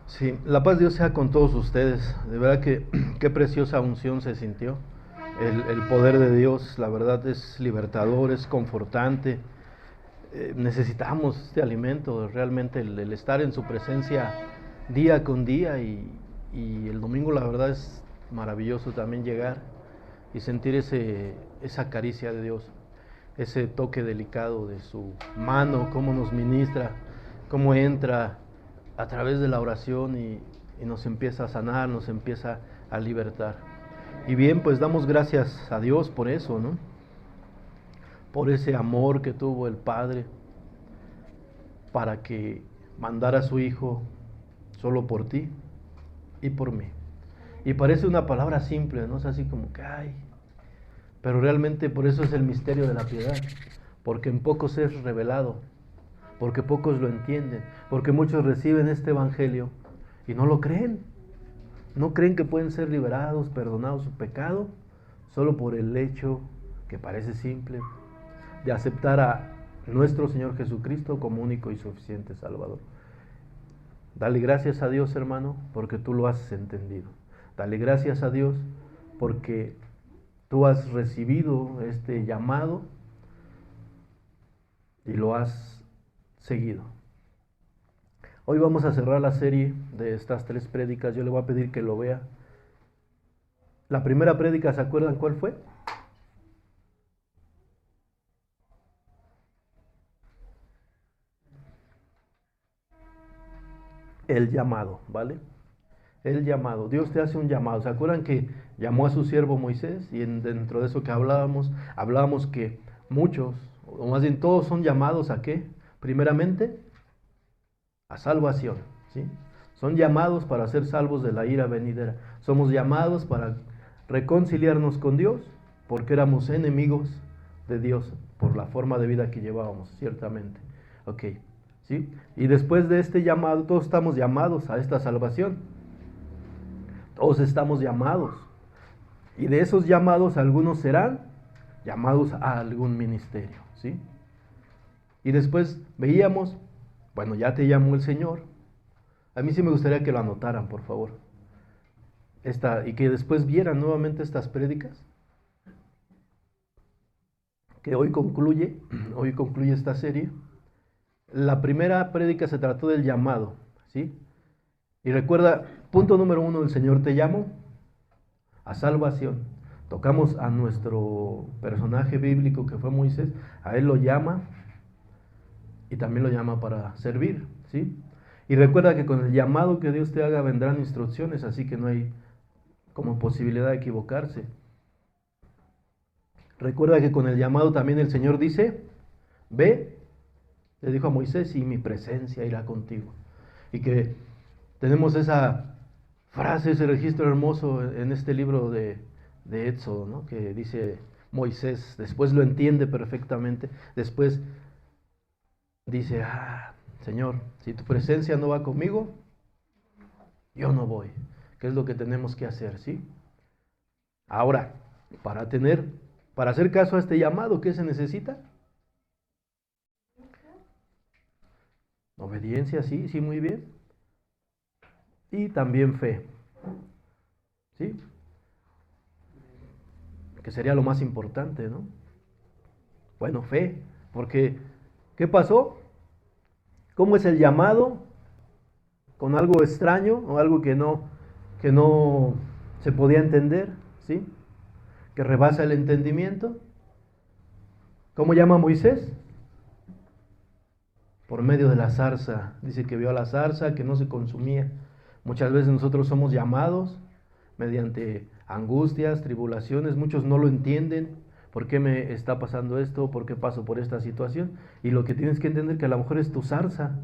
Sí, la paz de Dios sea con todos ustedes. De verdad que qué preciosa unción se sintió. El poder de Dios, la verdad, es libertador, es confortante. Necesitamos este alimento, realmente el estar en su presencia día con día y el domingo la verdad es maravilloso también llegar y sentir esa caricia de Dios, ese toque delicado de su mano, cómo nos ministra, cómo entra a través de la oración y nos empieza a sanar, nos empieza a libertar. Y bien, pues damos gracias a Dios por eso, ¿no? Por ese amor que tuvo el Padre para que mandara a su Hijo solo por ti y por mí. Y parece una palabra simple, ¿no? Es así como que, ay, pero realmente por eso es el misterio de la piedad, porque en pocos es revelado, porque pocos lo entienden, porque muchos reciben este evangelio y no lo creen. No creen que pueden ser liberados, perdonados su pecado, solo por el hecho, que parece simple, de aceptar a nuestro Señor Jesucristo como único y suficiente Salvador. Dale gracias a Dios, hermano, porque tú lo has entendido. Dale gracias a Dios porque tú has recibido este llamado y lo has seguido. Hoy vamos a cerrar la serie de estas 3 prédicas. Yo le voy a pedir que lo vea. La primera prédica, ¿se acuerdan cuál fue? El llamado, ¿vale? El llamado. Dios te hace un llamado. ¿Se acuerdan que llamó a su siervo Moisés? Y dentro de eso que hablábamos que muchos, o más bien todos son llamados a qué? Primeramente, a salvación, ¿sí? Son llamados para ser salvos de la ira venidera. Somos llamados para reconciliarnos con Dios, porque éramos enemigos de Dios por la forma de vida que llevábamos, ciertamente. Ok, ¿sí? Y después de este llamado, todos estamos llamados a esta salvación. Todos estamos llamados. Y de esos llamados, algunos serán llamados a algún ministerio, ¿sí? Y después veíamos, bueno, ya te llamó el Señor. A mí sí me gustaría que lo anotaran, por favor. Y que después vieran nuevamente estas prédicas. Que hoy concluye esta serie. La primera prédica se trató del llamado, ¿sí? Y recuerda, punto número 1, el Señor te llamó a salvación. Tocamos a nuestro personaje bíblico que fue Moisés, a él lo llama y también lo llama para servir, ¿sí? Y recuerda que con el llamado que Dios te haga vendrán instrucciones, así que no hay como posibilidad de equivocarse. Recuerda que con el llamado también el Señor dice, ve, le dijo a Moisés, y mi presencia irá contigo. Y que tenemos esa frase, ese registro hermoso en este libro de Éxodo, ¿no? Que dice Moisés, después lo entiende perfectamente, después dice, Señor, si tu presencia no va conmigo, yo no voy. ¿Qué es lo que tenemos que hacer, sí? Ahora, para hacer caso a este llamado, ¿qué se necesita? Obediencia, sí, sí, muy bien. Y también fe, ¿sí? Que sería lo más importante, ¿no? Bueno, fe, porque ¿qué pasó? ¿Cómo es el llamado? Con algo extraño o algo que no se podía entender, ¿sí? Que rebasa el entendimiento. ¿Cómo llama a Moisés? Por medio de la zarza. Dice que vio a la zarza que no se consumía. Muchas veces nosotros somos llamados mediante angustias, tribulaciones. Muchos no lo entienden. ¿Por qué me está pasando esto? ¿Por qué paso por esta situación? Y lo que tienes que entender que a lo mejor es tu zarza,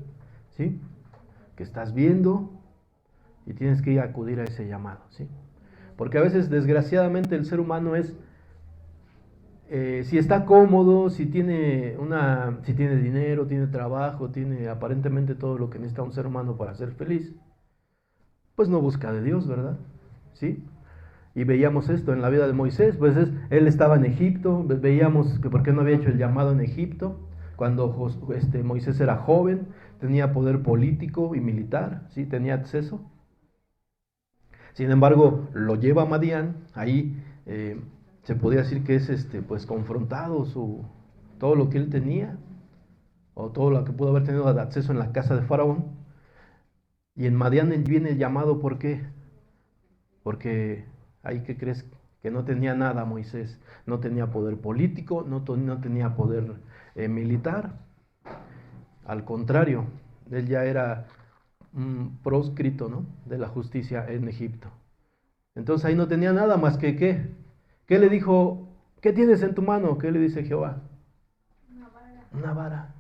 ¿sí? Que estás viendo y tienes que ir a acudir a ese llamado, ¿sí? Porque a veces, desgraciadamente, el ser humano es, si está cómodo, si tiene dinero, tiene trabajo, tiene aparentemente todo lo que necesita un ser humano para ser feliz, pues no busca de Dios, ¿verdad? ¿Sí? Y veíamos esto en la vida de Moisés, pues él estaba en Egipto, veíamos que por qué no había hecho el llamado en Egipto, cuando Moisés era joven, tenía poder político y militar, ¿sí? Tenía acceso. Sin embargo, lo lleva a Madián, ahí se podría decir que es pues confrontado todo lo que él tenía, o todo lo que pudo haber tenido de acceso en la casa de Faraón. Y en Madián él viene el llamado, ¿por qué? Porque ahí, ¿qué crees? Que no tenía nada Moisés, no tenía poder político, no tenía poder militar. Al contrario, él ya era un proscrito, ¿no?, de la justicia en Egipto. Entonces ahí no tenía nada más que ¿qué? ¿Qué le dijo? ¿Qué tienes en tu mano? ¿Qué le dice Jehová? Una vara. Una vara.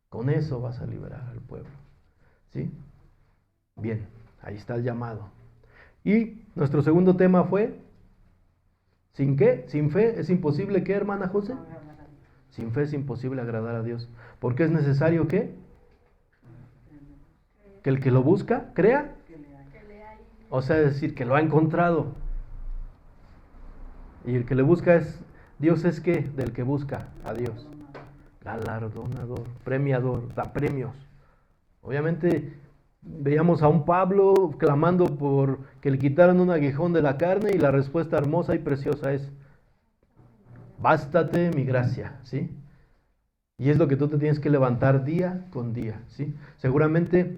Con eso vas a liberar al pueblo. ¿Sí? Bien, ahí está el llamado. Y nuestro segundo tema fue, ¿sin qué? Sin fe es imposible, ¿qué, hermana José? Sin fe es imposible agradar a Dios. ¿Por qué es necesario qué? Que el que lo busca, crea. O sea, es decir, que lo ha encontrado. Y el que le busca es, Dios es ¿qué? Del que busca a Dios. Galardonador, premiador, da premios. Obviamente veíamos a un Pablo clamando por que le quitaran un aguijón de la carne, y la respuesta hermosa y preciosa es, bástate mi gracia, ¿sí? Y es lo que tú te tienes que levantar día con día, ¿sí? Seguramente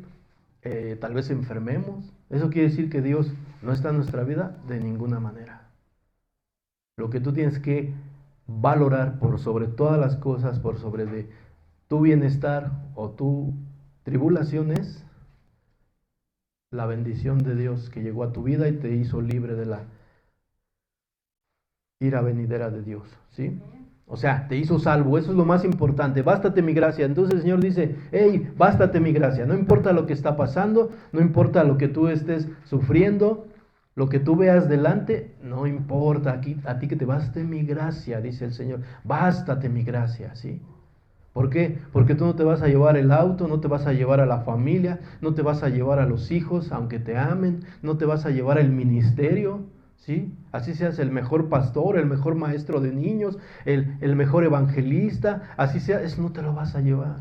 tal vez enfermemos. Eso quiere decir que Dios no está en nuestra vida de ninguna manera. Lo que tú tienes que valorar por sobre todas las cosas, por sobre de tu bienestar o tu tribulación, es la bendición de Dios que llegó a tu vida y te hizo libre de la ira venidera de Dios, ¿sí? O sea, te hizo salvo, eso es lo más importante. Bástate mi gracia. Entonces el Señor dice, hey, bástate mi gracia. No importa lo que está pasando, no importa lo que tú estés sufriendo, lo que tú veas delante, no importa. Aquí, a ti que te baste mi gracia, dice el Señor. Bástate mi gracia, ¿sí? ¿Por qué? Porque tú no te vas a llevar el auto, no te vas a llevar a la familia, no te vas a llevar a los hijos, aunque te amen, no te vas a llevar el ministerio, ¿sí? Así seas el mejor pastor, el mejor maestro de niños, el mejor evangelista, así sea, eso no te lo vas a llevar.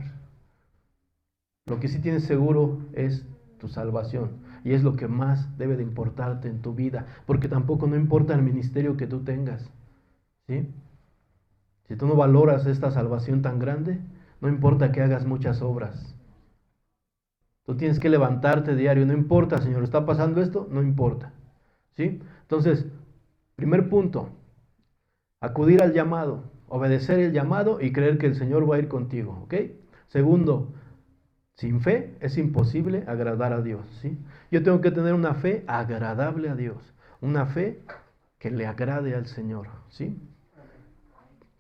Lo que sí tienes seguro es tu salvación, y es lo que más debe de importarte en tu vida, porque tampoco no importa el ministerio que tú tengas, ¿sí? Si tú no valoras esta salvación tan grande, no importa que hagas muchas obras. Tú tienes que levantarte diario, no importa, Señor, ¿está pasando esto? No importa. ¿Sí? Entonces, primer punto, acudir al llamado, obedecer el llamado y creer que el Señor va a ir contigo, ¿ok? Segundo, sin fe es imposible agradar a Dios, ¿sí? Yo tengo que tener una fe agradable a Dios, una fe que le agrade al Señor, ¿sí?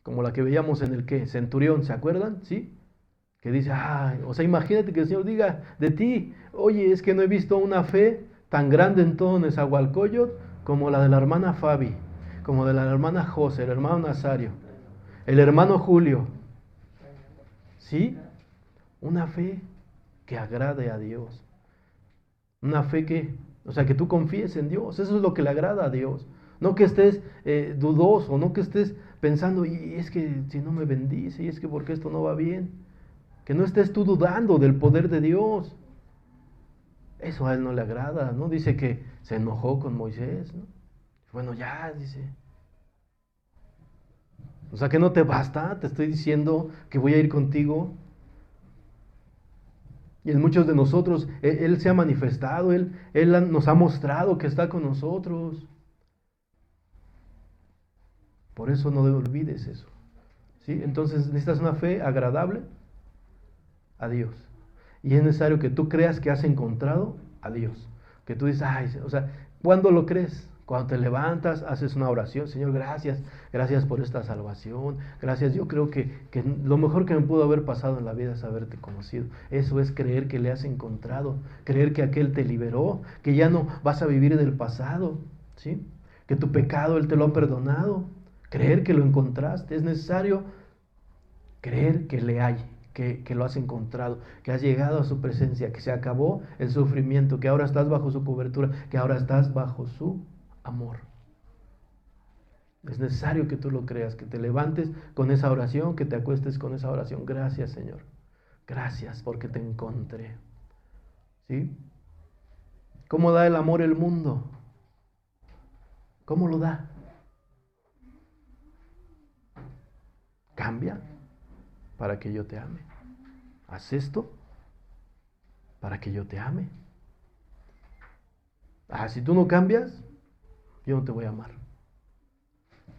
Como la que veíamos en el ¿qué? Centurión, ¿se acuerdan? ¿Sí? Que dice, ay, o sea, imagínate que el Señor diga de ti, oye, es que no he visto una fe tan grande en todo Nezahualcóyotl como la de la hermana Fabi, como de la hermana José, el hermano Nazario, el hermano Julio. ¿Sí? Una fe que agrade a Dios. Una fe que, o sea, que tú confíes en Dios. Eso es lo que le agrada a Dios. No que estés dudoso, no que estés pensando, y es que si no me bendice, y es que porque esto no va bien. Que no estés tú dudando del poder de Dios. Eso a él no le agrada, ¿no? Dice que se enojó con Moisés, ¿no? Bueno, ya, dice. O sea que no te basta, te estoy diciendo que voy a ir contigo. Y en muchos de nosotros, Él se ha manifestado, Él nos ha mostrado que está con nosotros. Por eso no olvides eso. ¿Sí? Entonces necesitas una fe agradable a Dios. Y es necesario que tú creas que has encontrado a Dios. Que tú dices, ay, o sea, ¿cuándo lo crees? Cuando te levantas, haces una oración, Señor, gracias, gracias por esta salvación, gracias, yo creo que lo mejor que me pudo haber pasado en la vida es haberte conocido. Eso es creer que le has encontrado, creer que aquel te liberó, que ya no vas a vivir del pasado, ¿sí? Que tu pecado Él te lo ha perdonado, creer que lo encontraste. Es necesario creer que le hay, que lo has encontrado, que has llegado a su presencia, que se acabó el sufrimiento, que ahora estás bajo su cobertura, que ahora estás bajo su amor. Es necesario que tú lo creas, que te levantes con esa oración, que te acuestes con esa oración. Gracias, Señor. Gracias porque te encontré. ¿Sí? ¿Cómo da el amor el mundo? ¿Cómo lo da? Cambia para que yo te ame. Haz esto para que yo te ame. Si tú no cambias, yo no te voy a amar.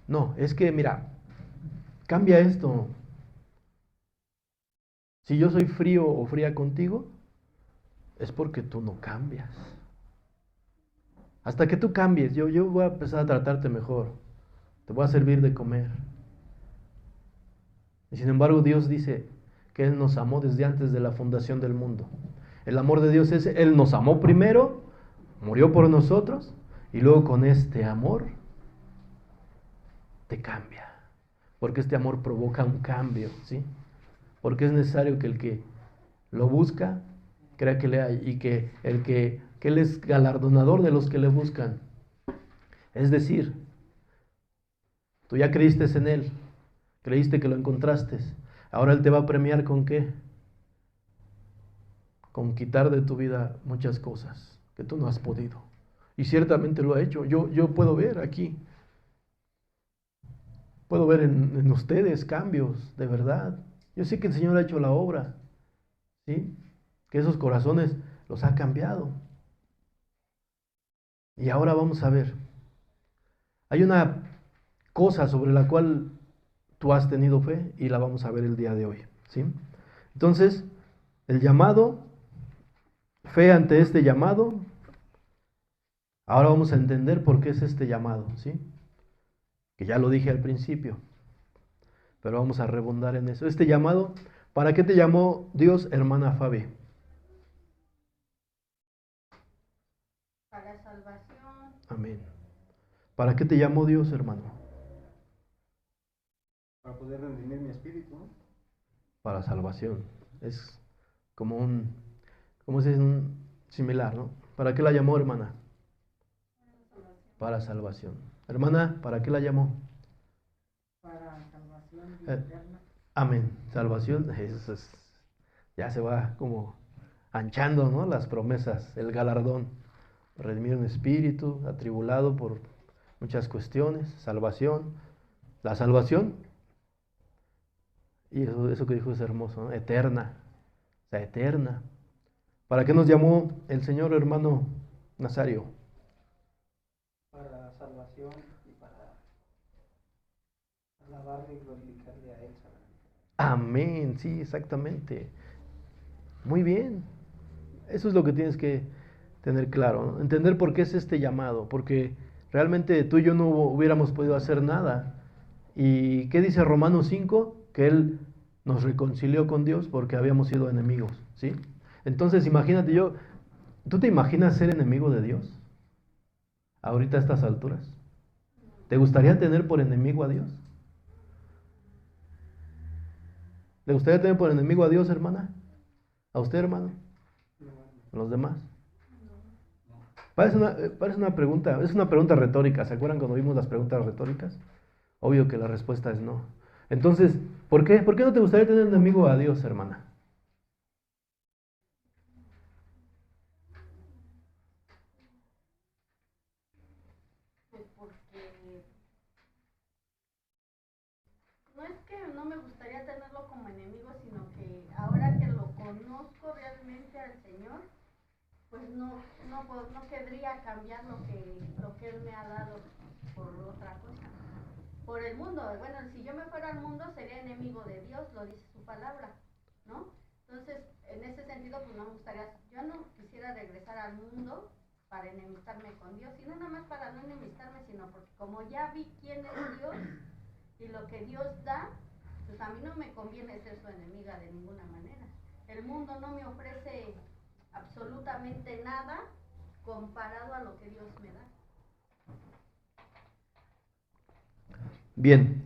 No, es que mira, cambia esto. Si yo soy frío o fría contigo, es porque tú no cambias. Hasta que tú cambies, yo voy a empezar a tratarte mejor. Te voy a servir de comer. Y sin embargo, Dios dice que Él nos amó desde antes de la fundación del mundo. El amor de Dios es, Él nos amó primero, murió por nosotros, y luego con este amor te cambia. Porque este amor provoca un cambio, ¿sí? Porque es necesario que el que lo busca crea que le hay, y que que Él es galardonador de los que le buscan. Es decir, tú ya creíste en Él, creíste que lo encontraste. Ahora Él te va a premiar ¿con qué? Con quitar de tu vida muchas cosas que tú no has podido. Y ciertamente lo ha hecho. Yo puedo ver aquí, puedo ver en ustedes cambios, de verdad. Yo sé que el Señor ha hecho la obra, ¿sí? Que esos corazones los ha cambiado. Y ahora vamos a ver. Hay una cosa sobre la cual tú has tenido fe y la vamos a ver el día de hoy, ¿sí? Entonces, el llamado, fe ante este llamado. Ahora vamos a entender por qué es este llamado, ¿sí? Que ya lo dije al principio, pero vamos a rebundar en eso. Este llamado, ¿para qué te llamó Dios, hermana Fabi? Para salvación. Amén. ¿Para qué te llamó Dios, hermano? Para poder redimir mi espíritu, ¿no? Para salvación. Es como ¿cómo se dice? Un similar, ¿no? ¿Para qué la llamó, hermana? Para salvación. Hermana, ¿para qué la llamó? Para salvación eterna. Amén. Salvación, eso es, ya se va como anchando, ¿no? Las promesas, el galardón. Redimir un espíritu atribulado por muchas cuestiones, salvación. La salvación, y eso que dijo es hermoso, ¿no? Eterna, o sea, eterna. ¿Para qué nos llamó el Señor, hermano Nazario? Para salvación y para alabarle y glorificarle a Él solamente. Amén, sí, exactamente. Muy bien. Eso es lo que tienes que tener claro, ¿no? Entender por qué es este llamado, porque realmente tú y yo no hubiéramos podido hacer nada. ¿Y qué dice Romanos 5? Que Él nos reconcilió con Dios porque habíamos sido enemigos, ¿sí? Entonces imagínate ¿tú te imaginas ser enemigo de Dios? Ahorita a estas alturas. ¿Te gustaría tener por enemigo a Dios? ¿Le gustaría tener por enemigo a Dios, hermana? ¿A usted, hermano? ¿A los demás? Parece una pregunta, es una pregunta retórica. ¿Se acuerdan cuando vimos las preguntas retóricas? Obvio que la respuesta es no. Entonces, ¿por qué? ¿Por qué no te gustaría tener enemigo a Dios, hermana? Pues porque no es que no me gustaría tenerlo como enemigo, sino que ahora que lo conozco realmente al Señor, pues no querría cambiar lo que Él me ha dado por otra cosa. Por el mundo, bueno, si yo me fuera al mundo sería enemigo de Dios, lo dice su palabra, ¿no? Entonces, en ese sentido, pues no me gustaría, yo no quisiera regresar al mundo para enemistarme con Dios, y no nada más para no enemistarme, sino porque como ya vi quién es Dios y lo que Dios da, pues a mí no me conviene ser su enemiga de ninguna manera. El mundo no me ofrece absolutamente nada comparado a lo que Dios me da. Bien.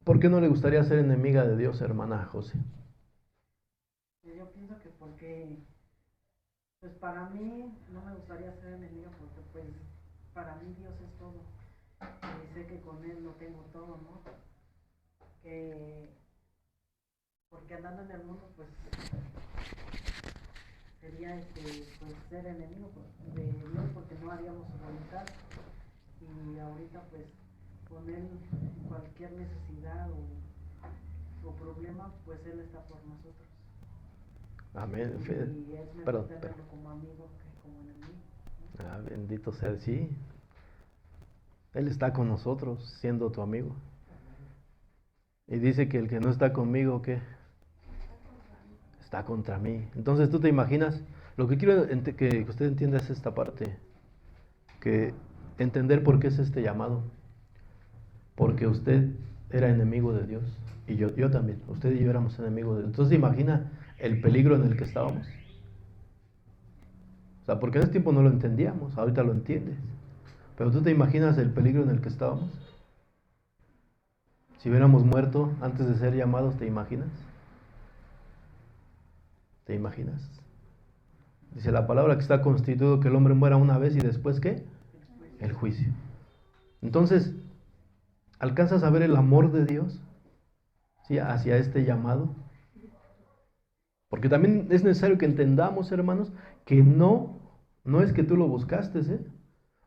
¿Por qué no le gustaría ser enemiga de Dios, hermana José? Yo pienso que porque, pues para mí no me gustaría ser enemiga porque pues para mí Dios es todo. Y sé que con Él lo tengo todo, ¿no? Que porque andando en el mundo, pues sería pues ser enemigo de Dios porque no haríamos su voluntad. Y ahorita pues con él cualquier necesidad o problema, pues él está por nosotros. Amén. Y es mejor Perdón, tenerlo como amigo que como enemigo, ¿no? Ah, bendito sea, sí. Él está con nosotros, siendo tu amigo. Y dice que el que no está conmigo, ¿qué? Está contra mí. Entonces tú te imaginas, lo que quiero que usted entienda es esta parte, que entender por qué es este llamado. Porque usted era enemigo de Dios y yo también, usted y yo éramos enemigos de Dios. Entonces imagina el peligro en el que estábamos. O sea, porque en ese tiempo no lo entendíamos, ahorita lo entiendes. Pero tú te imaginas el peligro en el que estábamos. Si hubiéramos muerto antes de ser llamados, ¿te imaginas? ¿Te imaginas? Dice la palabra que está constituido que el hombre muera una vez y después ¿qué? El juicio. Entonces, ¿alcanzas a ver el amor de Dios? ¿Sí? Hacia este llamado. Porque también es necesario que entendamos, hermanos, que no es que tú lo buscaste, ¿eh?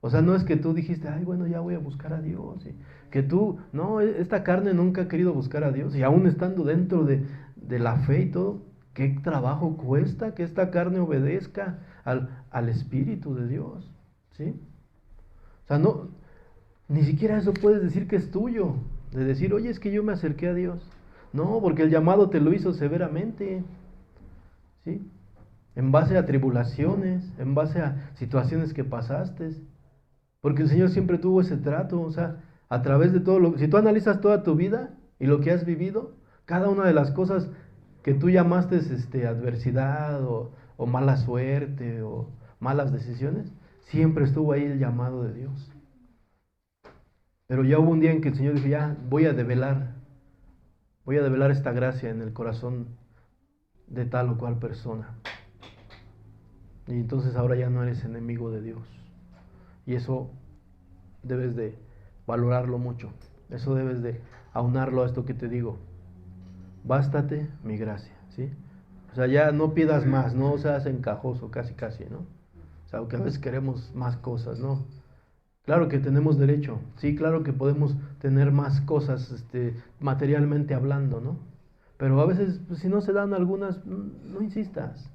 O sea, no es que tú dijiste, ay, bueno, ya voy a buscar a Dios. ¿Sí? Que tú, no, esta carne nunca ha querido buscar a Dios. Y aún estando dentro de la fe y todo, ¿qué trabajo cuesta que esta carne obedezca al Espíritu de Dios? ¿Sí? O sea, no, ni siquiera eso puedes decir que es tuyo. De decir, oye, es que yo me acerqué a Dios. No, porque el llamado te lo hizo severamente. ¿Sí? En base a tribulaciones, en base a situaciones que pasaste. Porque el Señor siempre tuvo ese trato, o sea, a través de todo lo... Si tú analizas toda tu vida y lo que has vivido, cada una de las cosas que tú llamaste adversidad o mala suerte o malas decisiones, siempre estuvo ahí el llamado de Dios. Pero ya hubo un día en que el Señor dijo, ya voy a develar esta gracia en el corazón de tal o cual persona. Y entonces ahora ya no eres enemigo de Dios. Y eso debes de valorarlo mucho. Eso debes de aunarlo a esto que te digo. Bástate mi gracia, ¿sí? O sea, ya no pidas más, no seas encajoso, casi, ¿no? O sea, que a veces queremos más cosas, ¿no? Claro que tenemos derecho, sí, claro que podemos tener más cosas, materialmente hablando, ¿no? Pero a veces, pues, si no se dan algunas, no insistas.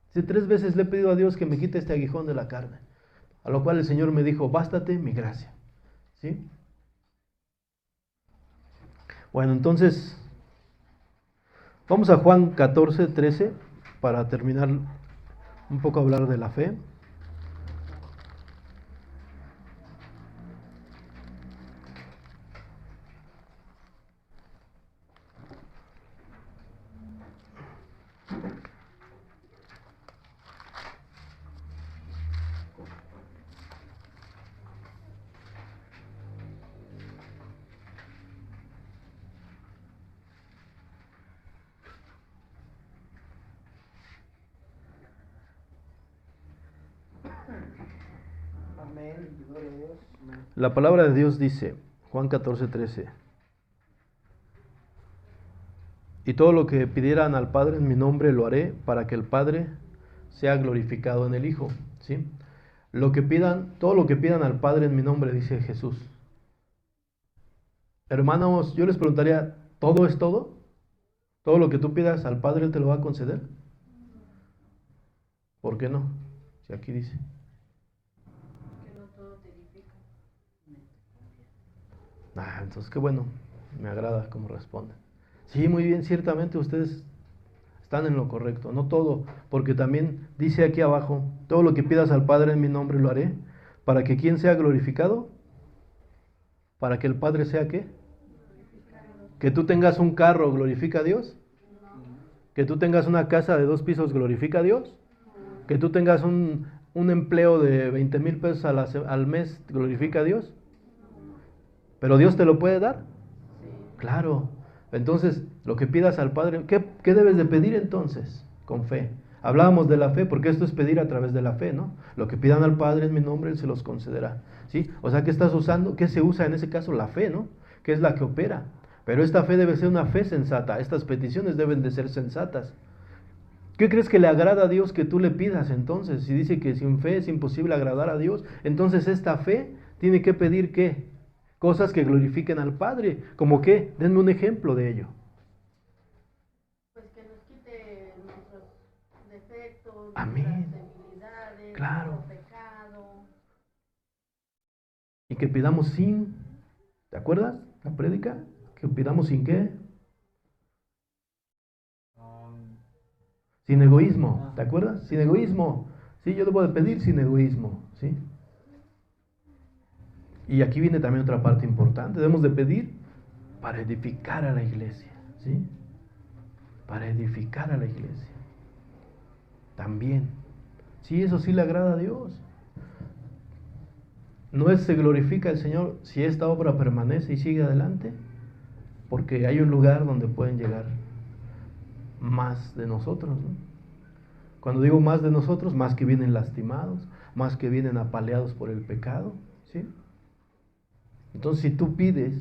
Si 3 veces le he pedido a Dios que me quite este aguijón de la carne, a lo cual el Señor me dijo, bástate mi gracia, ¿sí? Bueno, entonces, vamos a Juan 14, 13, para terminar un poco a hablar de la fe. Amén. Gloria a Dios. Amén. La palabra de Dios dice, Juan 14, 13, y todo lo que pidieran al Padre en mi nombre lo haré para que el Padre sea glorificado en el Hijo, ¿sí? Todo lo que pidan al Padre en mi nombre, dice Jesús. Hermanos, yo les preguntaría, ¿todo es todo? ¿Todo lo que tú pidas al Padre Él te lo va a conceder? ¿Por qué no? Si aquí dice. Que no todo te edifica. Entonces qué bueno, me agrada cómo responden. Sí, muy bien, ciertamente ustedes están en lo correcto, no todo, porque también dice aquí abajo, todo lo que pidas al Padre en mi nombre lo haré, para que ¿quién sea glorificado? Para que el Padre sea ¿qué? Que tú tengas un carro, ¿glorifica a Dios? Que tú tengas una casa de 2 pisos, ¿glorifica a Dios? Que tú tengas un empleo de 20,000 pesos al mes, ¿glorifica a Dios? ¿Pero Dios te lo puede dar? Claro. Entonces, lo que pidas al Padre, ¿qué debes de pedir entonces? Con fe. Hablábamos de la fe, porque esto es pedir a través de la fe, ¿no? Lo que pidan al Padre en mi nombre, Él se los concederá. ¿Sí? O sea, ¿qué estás usando? ¿Qué se usa en ese caso? La fe, ¿no? Que es la que opera. Pero esta fe debe ser una fe sensata. Estas peticiones deben de ser sensatas. ¿Qué crees que le agrada a Dios que tú le pidas entonces? Si dice que sin fe es imposible agradar a Dios, entonces esta fe tiene que pedir ¿qué? Cosas que glorifiquen al Padre. ¿Cómo qué? Denme un ejemplo de ello. Pues que nos quite nuestros defectos, Amén. nuestras debilidades, Claro. nuestro pecado. Y que pidamos sin, ¿te acuerdas? La prédica, que pidamos sin qué? Sin egoísmo, ¿te acuerdas? Sin egoísmo. Sí, yo debo de pedir sin egoísmo, ¿sí? Y aquí viene también otra parte importante. Debemos de pedir para edificar a la iglesia, ¿sí? Para edificar a la iglesia. También. Sí, eso sí le agrada a Dios. No es se glorifica al Señor si esta obra permanece y sigue adelante, porque hay un lugar donde pueden llegar más de nosotros, ¿no? Cuando digo más de nosotros, más que vienen lastimados, más que vienen apaleados por el pecado, ¿sí? Entonces, si tú pides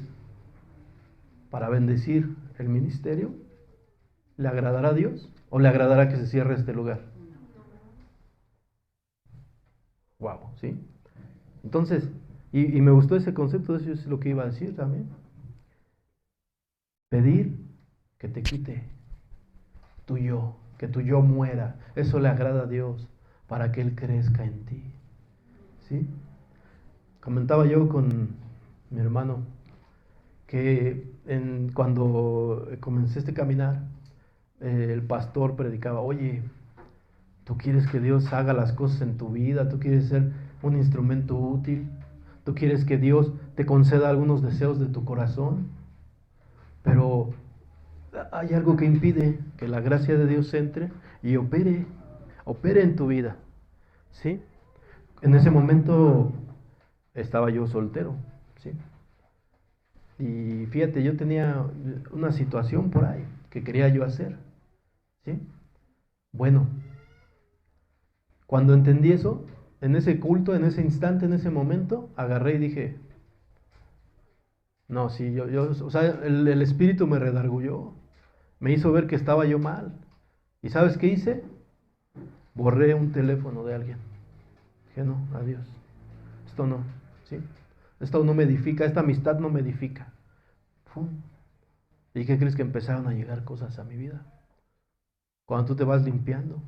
para bendecir el ministerio, ¿le agradará a Dios o le agradará que se cierre este lugar? Wow, ¿sí? Entonces, y me gustó ese concepto, eso es lo que iba a decir también. Pedir que te quite tu yo, que tu yo muera, eso le agrada a Dios para que Él crezca en ti, ¿sí? Comentaba yo con mi hermano que cuando comencé este caminar, el pastor predicaba, oye, tú quieres que Dios haga las cosas en tu vida, tú quieres ser un instrumento útil, tú quieres que Dios te conceda algunos deseos de tu corazón, pero hay algo que impide que la gracia de Dios entre y opere en tu vida, ¿sí? En ese momento estaba yo soltero, ¿sí? Y fíjate, yo tenía una situación por ahí que quería yo hacer, ¿sí? Bueno, cuando entendí eso, en ese culto, en ese instante, en ese momento, agarré y dije, no, sí, o sea, el Espíritu me redargulló, me hizo ver que estaba yo mal. ¿Y sabes qué hice? Borré un teléfono de alguien. Dije, no, adiós, esto no, ¿sí? Esto no me edifica, esta amistad no me edifica. ¡Fum! ¿Y qué crees que empezaron a llegar cosas a mi vida? Cuando tú te vas limpiando.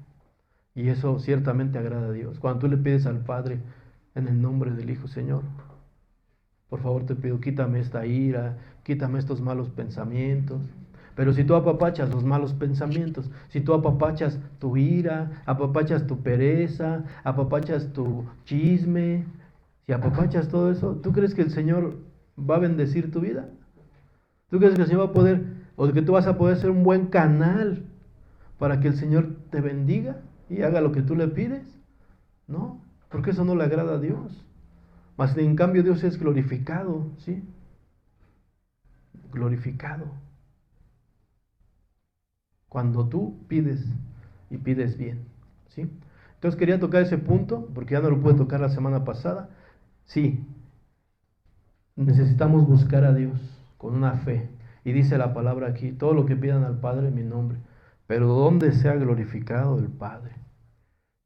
Y eso ciertamente agrada a Dios. Cuando tú le pides al Padre en el nombre del Hijo, Señor, por favor te pido, quítame esta ira, quítame estos malos pensamientos. Pero si tú apapachas los malos pensamientos, si tú apapachas tu ira, apapachas tu pereza, apapachas tu chisme, si apapachas todo eso, ¿tú crees que el Señor va a bendecir tu vida? ¿Tú crees que el Señor va a poder, o que tú vas a poder ser un buen canal para que el Señor te bendiga y haga lo que tú le pides? No, porque eso no le agrada a Dios. Mas en cambio Dios es glorificado, ¿sí? Glorificado. Cuando tú pides y pides bien, ¿sí? Entonces quería tocar ese punto, porque ya no lo pude tocar la semana pasada. Sí, necesitamos buscar a Dios con una fe. Y dice la palabra aquí, todo lo que pidan al Padre en mi nombre, pero donde sea glorificado el Padre,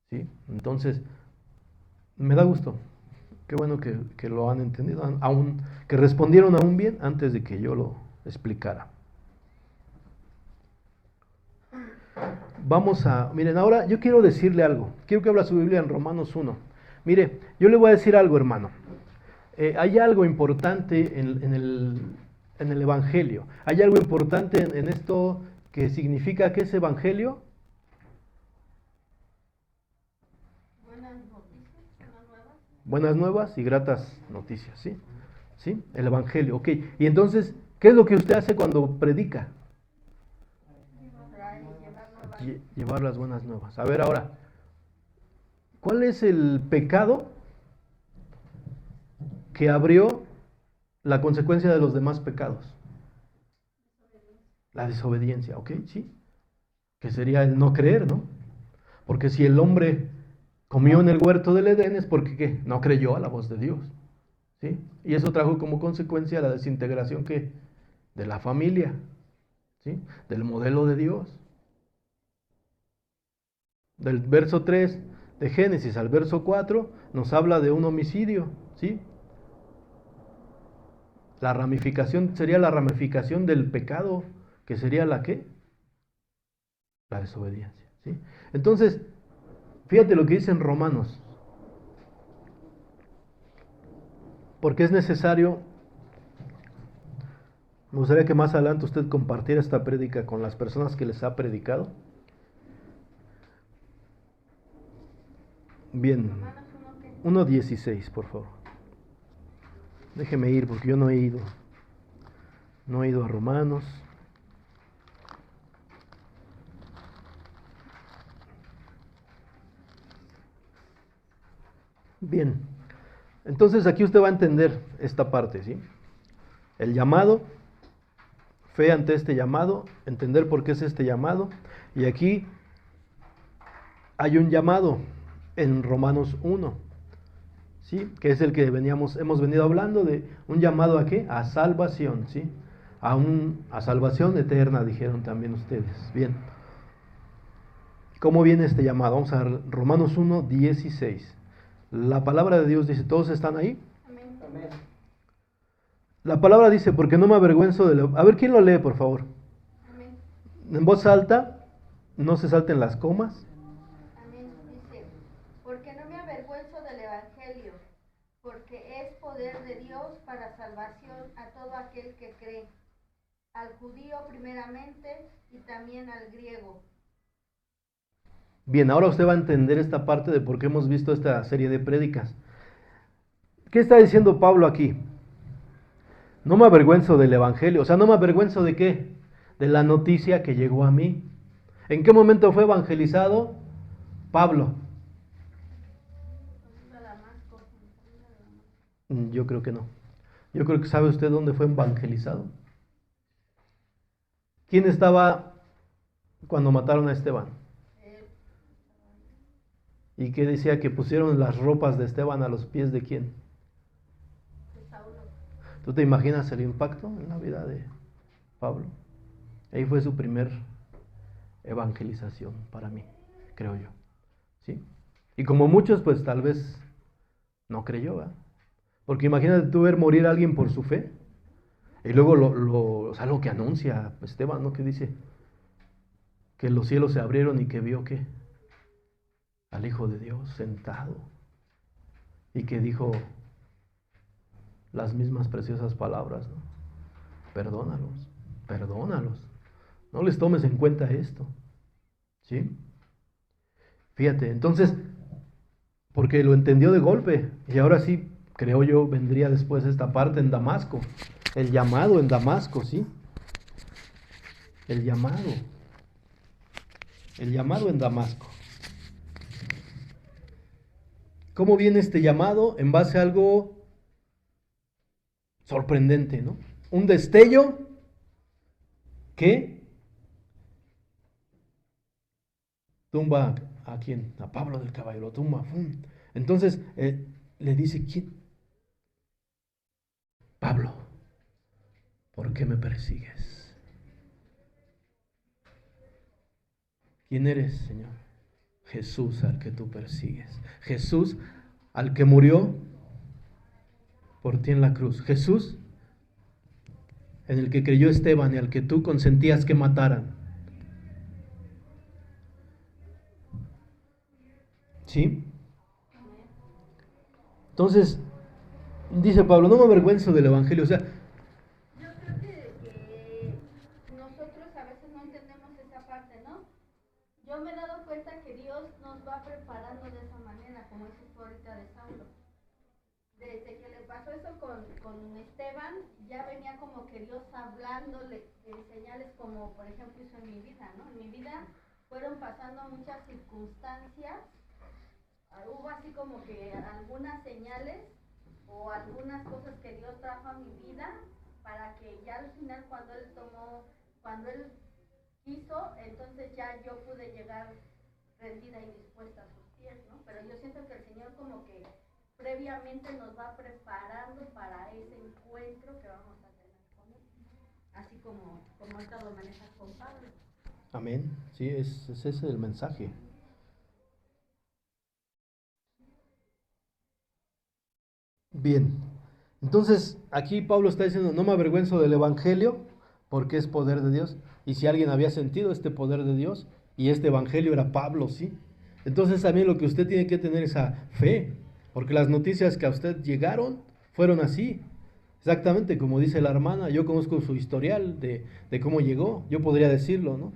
¿sí? Entonces, me da gusto. Qué bueno que lo han entendido, aún, que respondieron aún bien antes de que yo lo explicara. Vamos a, miren, ahora yo quiero decirle algo. Quiero que abra su Biblia en Romanos 1. Mire, yo le voy a decir algo, hermano. Hay algo importante en el Evangelio. Hay algo importante en esto que significa que es Evangelio. Buenas noticias, buenas nuevas. Buenas nuevas y gratas noticias, ¿sí? ¿Sí? El Evangelio, ok. Y entonces, ¿qué es lo que usted hace cuando predica? Llevar las buenas nuevas. A ver ahora, ¿cuál es el pecado que abrió la consecuencia de los demás pecados? La desobediencia, ¿ok? Sí. Que sería el no creer, ¿no? Porque si el hombre comió en el huerto del Edén es porque ¿qué? No creyó a la voz de Dios, ¿sí? Y eso trajo como consecuencia la desintegración de la familia, ¿sí? Del modelo de Dios. Del verso 3 de Génesis al verso 4 nos habla de un homicidio, ¿sí? La ramificación sería la ramificación del pecado, que sería la ¿qué? La desobediencia, ¿sí? Entonces, fíjate lo que dice en Romanos. Porque es necesario, me gustaría que más adelante usted compartiera esta prédica con las personas que les ha predicado. Bien, 1:16, por favor. Déjeme ir porque yo no he ido. No he ido a Romanos. Bien, entonces aquí usted va a entender esta parte, ¿sí? El llamado, fe ante este llamado, entender por qué es este llamado. Y aquí hay un llamado en Romanos 1, ¿sí? Que es el que hemos venido hablando de un llamado ¿a qué? A salvación, ¿sí? A salvación eterna, dijeron también ustedes. Bien. ¿Cómo viene este llamado? Vamos a ver, Romanos 1:16. La palabra de Dios dice, ¿todos están ahí? Amén. Amén. La palabra dice, porque no me avergüenzo de A ver, ¿quién lo lee, por favor? Amén. En voz alta, no se salten las comas. Amén. Dice, porque no me avergüenzo del Evangelio, porque es poder de Dios para salvación a todo aquel que cree, al judío primeramente y también al griego. Bien, ahora usted va a entender esta parte de por qué hemos visto esta serie de prédicas. ¿Qué está diciendo Pablo aquí? No me avergüenzo del Evangelio. O sea, no me avergüenzo de qué? De la noticia que llegó a mí. ¿En qué momento fue evangelizado Pablo? Yo creo que no. Yo creo que sabe usted dónde fue evangelizado. ¿Quién estaba cuando mataron a Esteban? ¿Y qué decía? Que pusieron las ropas de Esteban a los pies de quién. ¿Tú te imaginas el impacto en la vida de Pablo? Ahí fue su primer evangelización para mí, creo yo. ¿Sí? Y como muchos, pues tal vez no creyó, ¿verdad? Porque imagínate tú ver morir a alguien por su fe. Y luego o sea, lo que anuncia Esteban, ¿no? Que dice que los cielos se abrieron y que vio que al Hijo de Dios sentado y que dijo las mismas preciosas palabras, ¿no? Perdónalos, perdónalos. No les tomes en cuenta esto. ¿Sí? Fíjate, entonces, porque lo entendió de golpe. Y ahora sí, creo yo, vendría después esta parte en Damasco. El llamado en Damasco, ¿sí? El llamado. El llamado en Damasco. ¿Cómo viene este llamado? En base a algo sorprendente, ¿no? Un destello que tumba a quién, a Pablo del Caballero, tumba. ¡Fum! Entonces le dice, ¿quién? Pablo, ¿por qué me persigues? ¿Quién eres, Señor? Jesús al que tú persigues. Jesús al que murió por ti en la cruz. Jesús en el que creyó Esteban y al que tú consentías que mataran. ¿Sí? Entonces, dice Pablo, no me avergüenzo del Evangelio. O sea, Yo creo que nosotros a veces no entendemos esa parte, ¿no? Yo me he dado cuenta que Dios nos va preparando de esa manera, como dices tú ahorita de Saulo. Desde que le pasó eso con Esteban, ya venía como que Dios hablándole señales como por ejemplo hizo en mi vida, ¿no? En mi vida fueron pasando muchas circunstancias, hubo así como que algunas señales o algunas cosas que Dios trajo a mi vida para que ya al final cuando Él quiso, entonces ya yo pude llegar rendida y dispuesta a sus pies, ¿no? Pero yo siento que el Señor como que previamente nos va preparando para ese encuentro que vamos a tener con Él. así como ahorita lo manejas con Pablo. Amén. Sí, es ese el mensaje. Bien. Entonces, aquí Pablo está diciendo, no me avergüenzo del Evangelio, porque es poder de Dios. Y si alguien había sentido este poder de Dios, y este Evangelio era Pablo, ¿sí? Entonces también lo que usted tiene que tener es esa fe, porque las noticias que a usted llegaron fueron así. Exactamente como dice la hermana, yo conozco su historial de cómo llegó, yo podría decirlo, ¿no?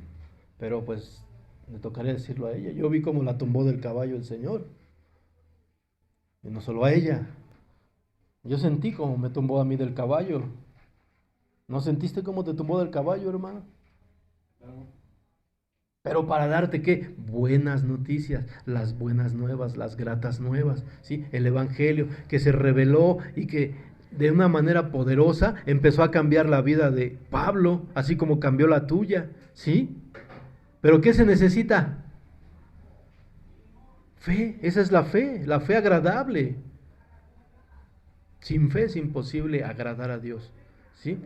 Pero pues me tocaría decirlo a ella. Yo vi cómo la tumbó del caballo el Señor, y no solo a ella. Yo sentí cómo me tumbó a mí del caballo. ¿No sentiste cómo te tumbó del caballo, hermano? Claro. Pero para darte qué buenas noticias, las buenas nuevas, las gratas nuevas, ¿sí? El evangelio que se reveló y que de una manera poderosa empezó a cambiar la vida de Pablo, así como cambió la tuya, ¿sí? Pero ¿qué se necesita? Fe, esa es la fe agradable. Sin fe es imposible agradar a Dios, ¿sí?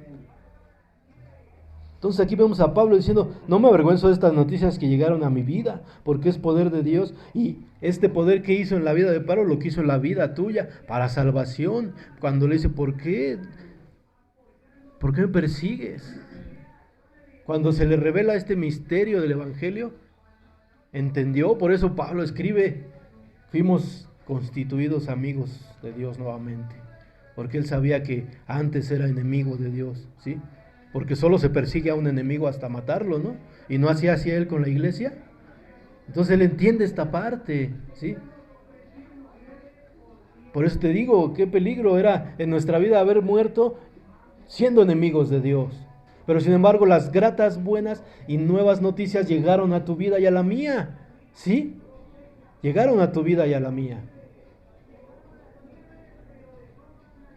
Entonces aquí vemos a Pablo diciendo, no me avergüenzo de estas noticias que llegaron a mi vida, porque es poder de Dios. Y este poder que hizo en la vida de Pablo, lo que hizo en la vida tuya, para salvación. Cuando le dice, ¿por qué? ¿Por qué me persigues? Cuando se le revela este misterio del Evangelio, entendió, por eso Pablo escribe, fuimos constituidos amigos de Dios nuevamente, porque él sabía que antes era enemigo de Dios, ¿sí? Porque solo se persigue a un enemigo hasta matarlo, ¿no? Y no hacía así él con la iglesia. Entonces él entiende esta parte, ¿sí? Por eso te digo, qué peligro era en nuestra vida haber muerto siendo enemigos de Dios. Pero sin embargo, las gratas, buenas y nuevas noticias llegaron a tu vida y a la mía, ¿sí? Llegaron a tu vida y a la mía.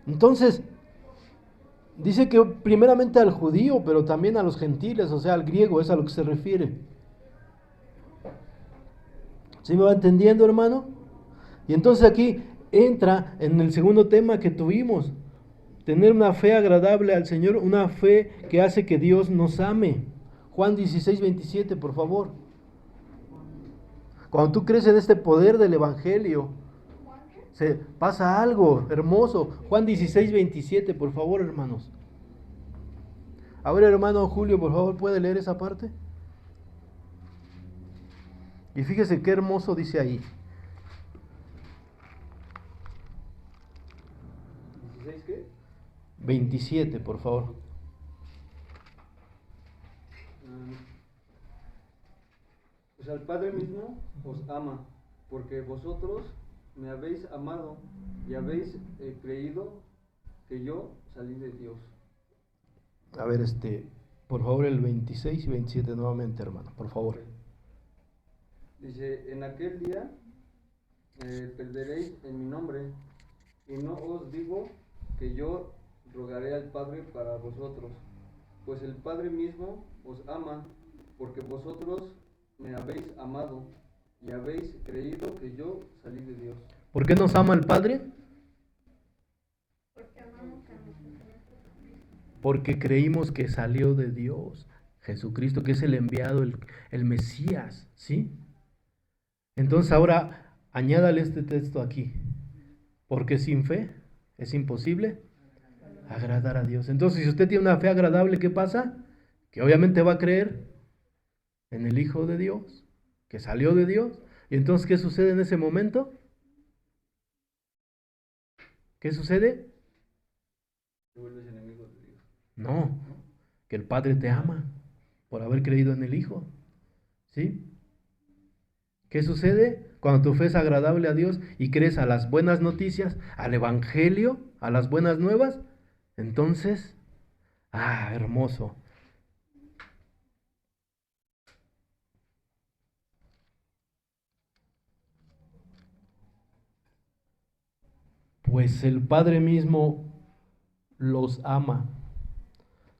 Entonces, dice que primeramente al judío, pero también a los gentiles, o sea, al griego, es a lo que se refiere. ¿Sí me va entendiendo, hermano? Y entonces aquí entra en el segundo tema que tuvimos, tener una fe agradable al Señor, una fe que hace que Dios nos ame. Juan 16:27, por favor. Cuando tú crees en este poder del Evangelio, se pasa algo hermoso. Juan 16:27, por favor, hermanos. A ver, hermano Julio, por favor, ¿puede leer esa parte? Y fíjese qué hermoso dice ahí. 16, ¿qué? 27, por favor. Pues al Padre mismo os ama, porque vosotros me habéis amado y habéis creído que yo salí de Dios. A ver, por favor, el 26 y 27 nuevamente, hermano, por favor. Dice, en aquel día perderéis en mi nombre, y no os digo que yo rogaré al Padre para vosotros, pues el Padre mismo os ama, porque vosotros me habéis amado y habéis creído que yo salí de Dios. ¿Por qué nos ama el Padre? Porque amamos a nuestro Señor Jesucristo. Porque creímos que salió de Dios, Jesucristo, que es el enviado, el Mesías, ¿sí? Entonces ahora añádale este texto aquí, porque sin fe es imposible agradar a Dios. Entonces si usted tiene una fe agradable, ¿qué pasa? Que obviamente va a creer en el Hijo de Dios, que salió de Dios. Y entonces, ¿qué sucede en ese momento? ¿Qué sucede? Te vuelves enemigo de Dios. No, que el Padre te ama por haber creído en el Hijo, ¿sí? ¿Qué sucede? Cuando tu fe es agradable a Dios y crees a las buenas noticias, al Evangelio, a las buenas nuevas, entonces, hermoso. Pues el Padre mismo los ama,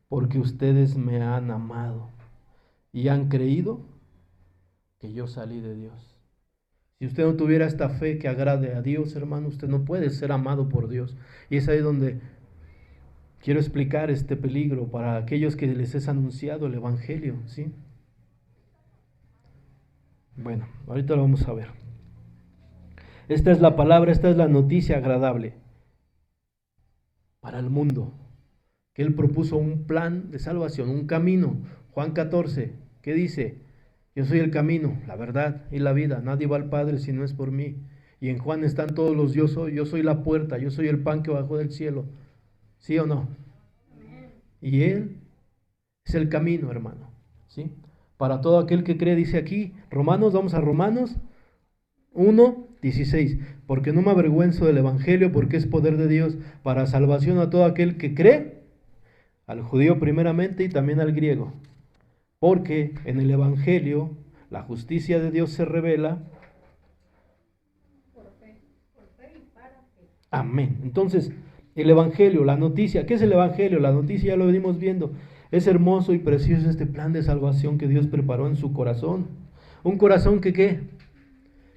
porque ustedes me han amado y han creído que yo salí de Dios. Si usted no tuviera esta fe que agrade a Dios, hermano, usted no puede ser amado por Dios. Y es ahí donde quiero explicar este peligro para aquellos que les es anunciado el Evangelio, ¿sí? Bueno, ahorita lo vamos a ver. Esta es la palabra, esta es la noticia agradable para el mundo, que Él propuso un plan de salvación, un camino. Juan 14, ¿qué dice? Yo soy el camino, la verdad y la vida. Nadie va al Padre si no es por mí. Y en Juan están todos los yo soy la puerta, yo soy el pan que bajó del cielo. ¿Sí o no? Y Él es el camino, hermano. ¿Sí? Para todo aquel que cree, dice aquí, Romanos, vamos a Romanos 1:16. Porque no me avergüenzo del Evangelio, porque es poder de Dios para salvación a todo aquel que cree, al judío primeramente y también al griego. Porque en el Evangelio la justicia de Dios se revela. Por fe y para fe. Amén. Entonces, el Evangelio, la noticia, ¿qué es el Evangelio? La noticia ya lo venimos viendo. Es hermoso y precioso este plan de salvación que Dios preparó en su corazón. Un corazón que ¿qué?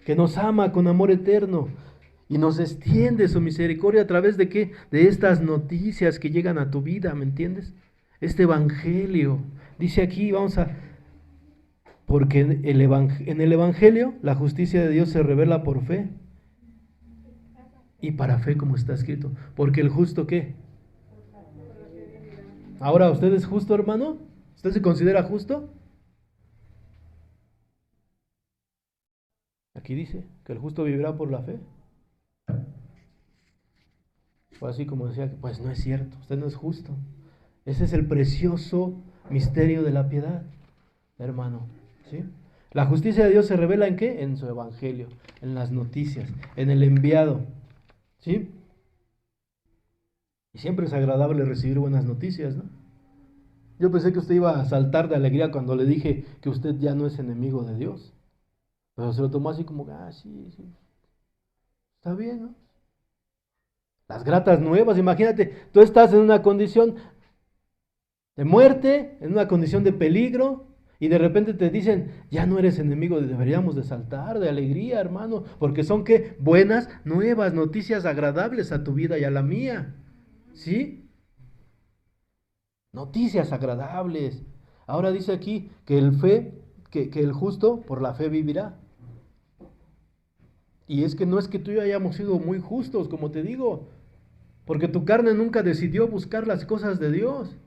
Que nos ama con amor eterno y nos extiende su misericordia a través de ¿qué? De estas noticias que llegan a tu vida, ¿me entiendes? Este Evangelio. Dice aquí, porque en el Evangelio la justicia de Dios se revela por fe y para fe, como está escrito. Porque el justo, ¿qué? Ahora, ¿usted es justo, hermano? ¿Usted se considera justo? Aquí dice que el justo vivirá por la fe. Fue así como decía, pues no es cierto, usted no es justo. Ese es el precioso misterio de la piedad, hermano. ¿Sí? La justicia de Dios se revela ¿en qué? En su Evangelio, en las noticias, en el enviado. ¿Sí? Y siempre es agradable recibir buenas noticias, ¿no? Yo pensé que usted iba a saltar de alegría cuando le dije que usted ya no es enemigo de Dios. Pero se lo tomó así como, sí, está bien, ¿no? Las gratas nuevas, imagínate, tú estás en una condición de muerte, en una condición de peligro, y de repente te dicen, ya no eres enemigo, deberíamos de saltar de alegría, hermano, porque son ¿qué? Buenas nuevas, noticias agradables a tu vida y a la mía, ¿sí? Noticias agradables. Ahora dice aquí que que el justo por la fe vivirá. Y es que no es que tú y yo hayamos sido muy justos, como te digo, porque tu carne nunca decidió buscar las cosas de Dios.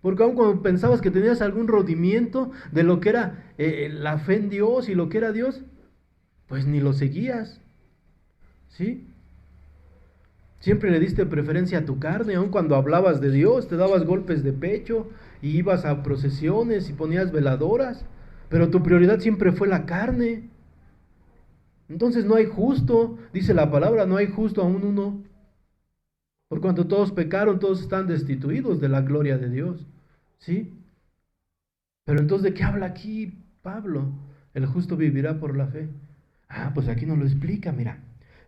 Porque aun cuando pensabas que tenías algún rodimiento de lo que era la fe en Dios y lo que era Dios, pues ni lo seguías. ¿Sí? Siempre le diste preferencia a tu carne, aun cuando hablabas de Dios, te dabas golpes de pecho y ibas a procesiones y ponías veladoras, pero tu prioridad siempre fue la carne. Entonces no hay justo, dice la palabra, no hay justo aún uno. Por cuanto todos pecaron, todos están destituidos de la gloria de Dios. ¿Sí? Pero entonces, ¿de qué habla aquí Pablo? El justo vivirá por la fe. Pues aquí nos lo explica, mira.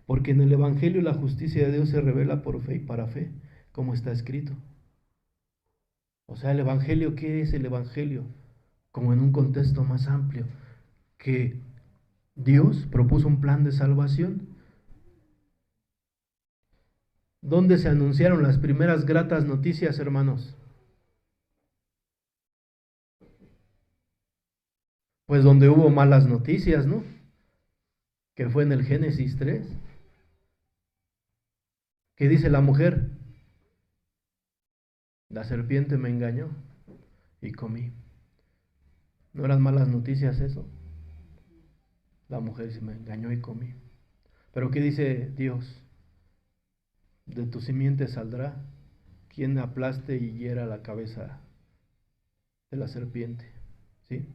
Porque en el Evangelio la justicia de Dios se revela por fe y para fe, como está escrito. O sea, el Evangelio, ¿qué es el Evangelio? Como en un contexto más amplio, que Dios propuso un plan de salvación. ¿Dónde se anunciaron las primeras gratas noticias, hermanos? Pues donde hubo malas noticias, ¿no? Que fue en el Génesis 3. ¿Qué dice la mujer? La serpiente me engañó y comí. ¿No eran malas noticias eso? La mujer se me engañó y comí. Pero ¿qué dice Dios? De tu simiente saldrá quien aplaste y hiera la cabeza de la serpiente. ¿Sí?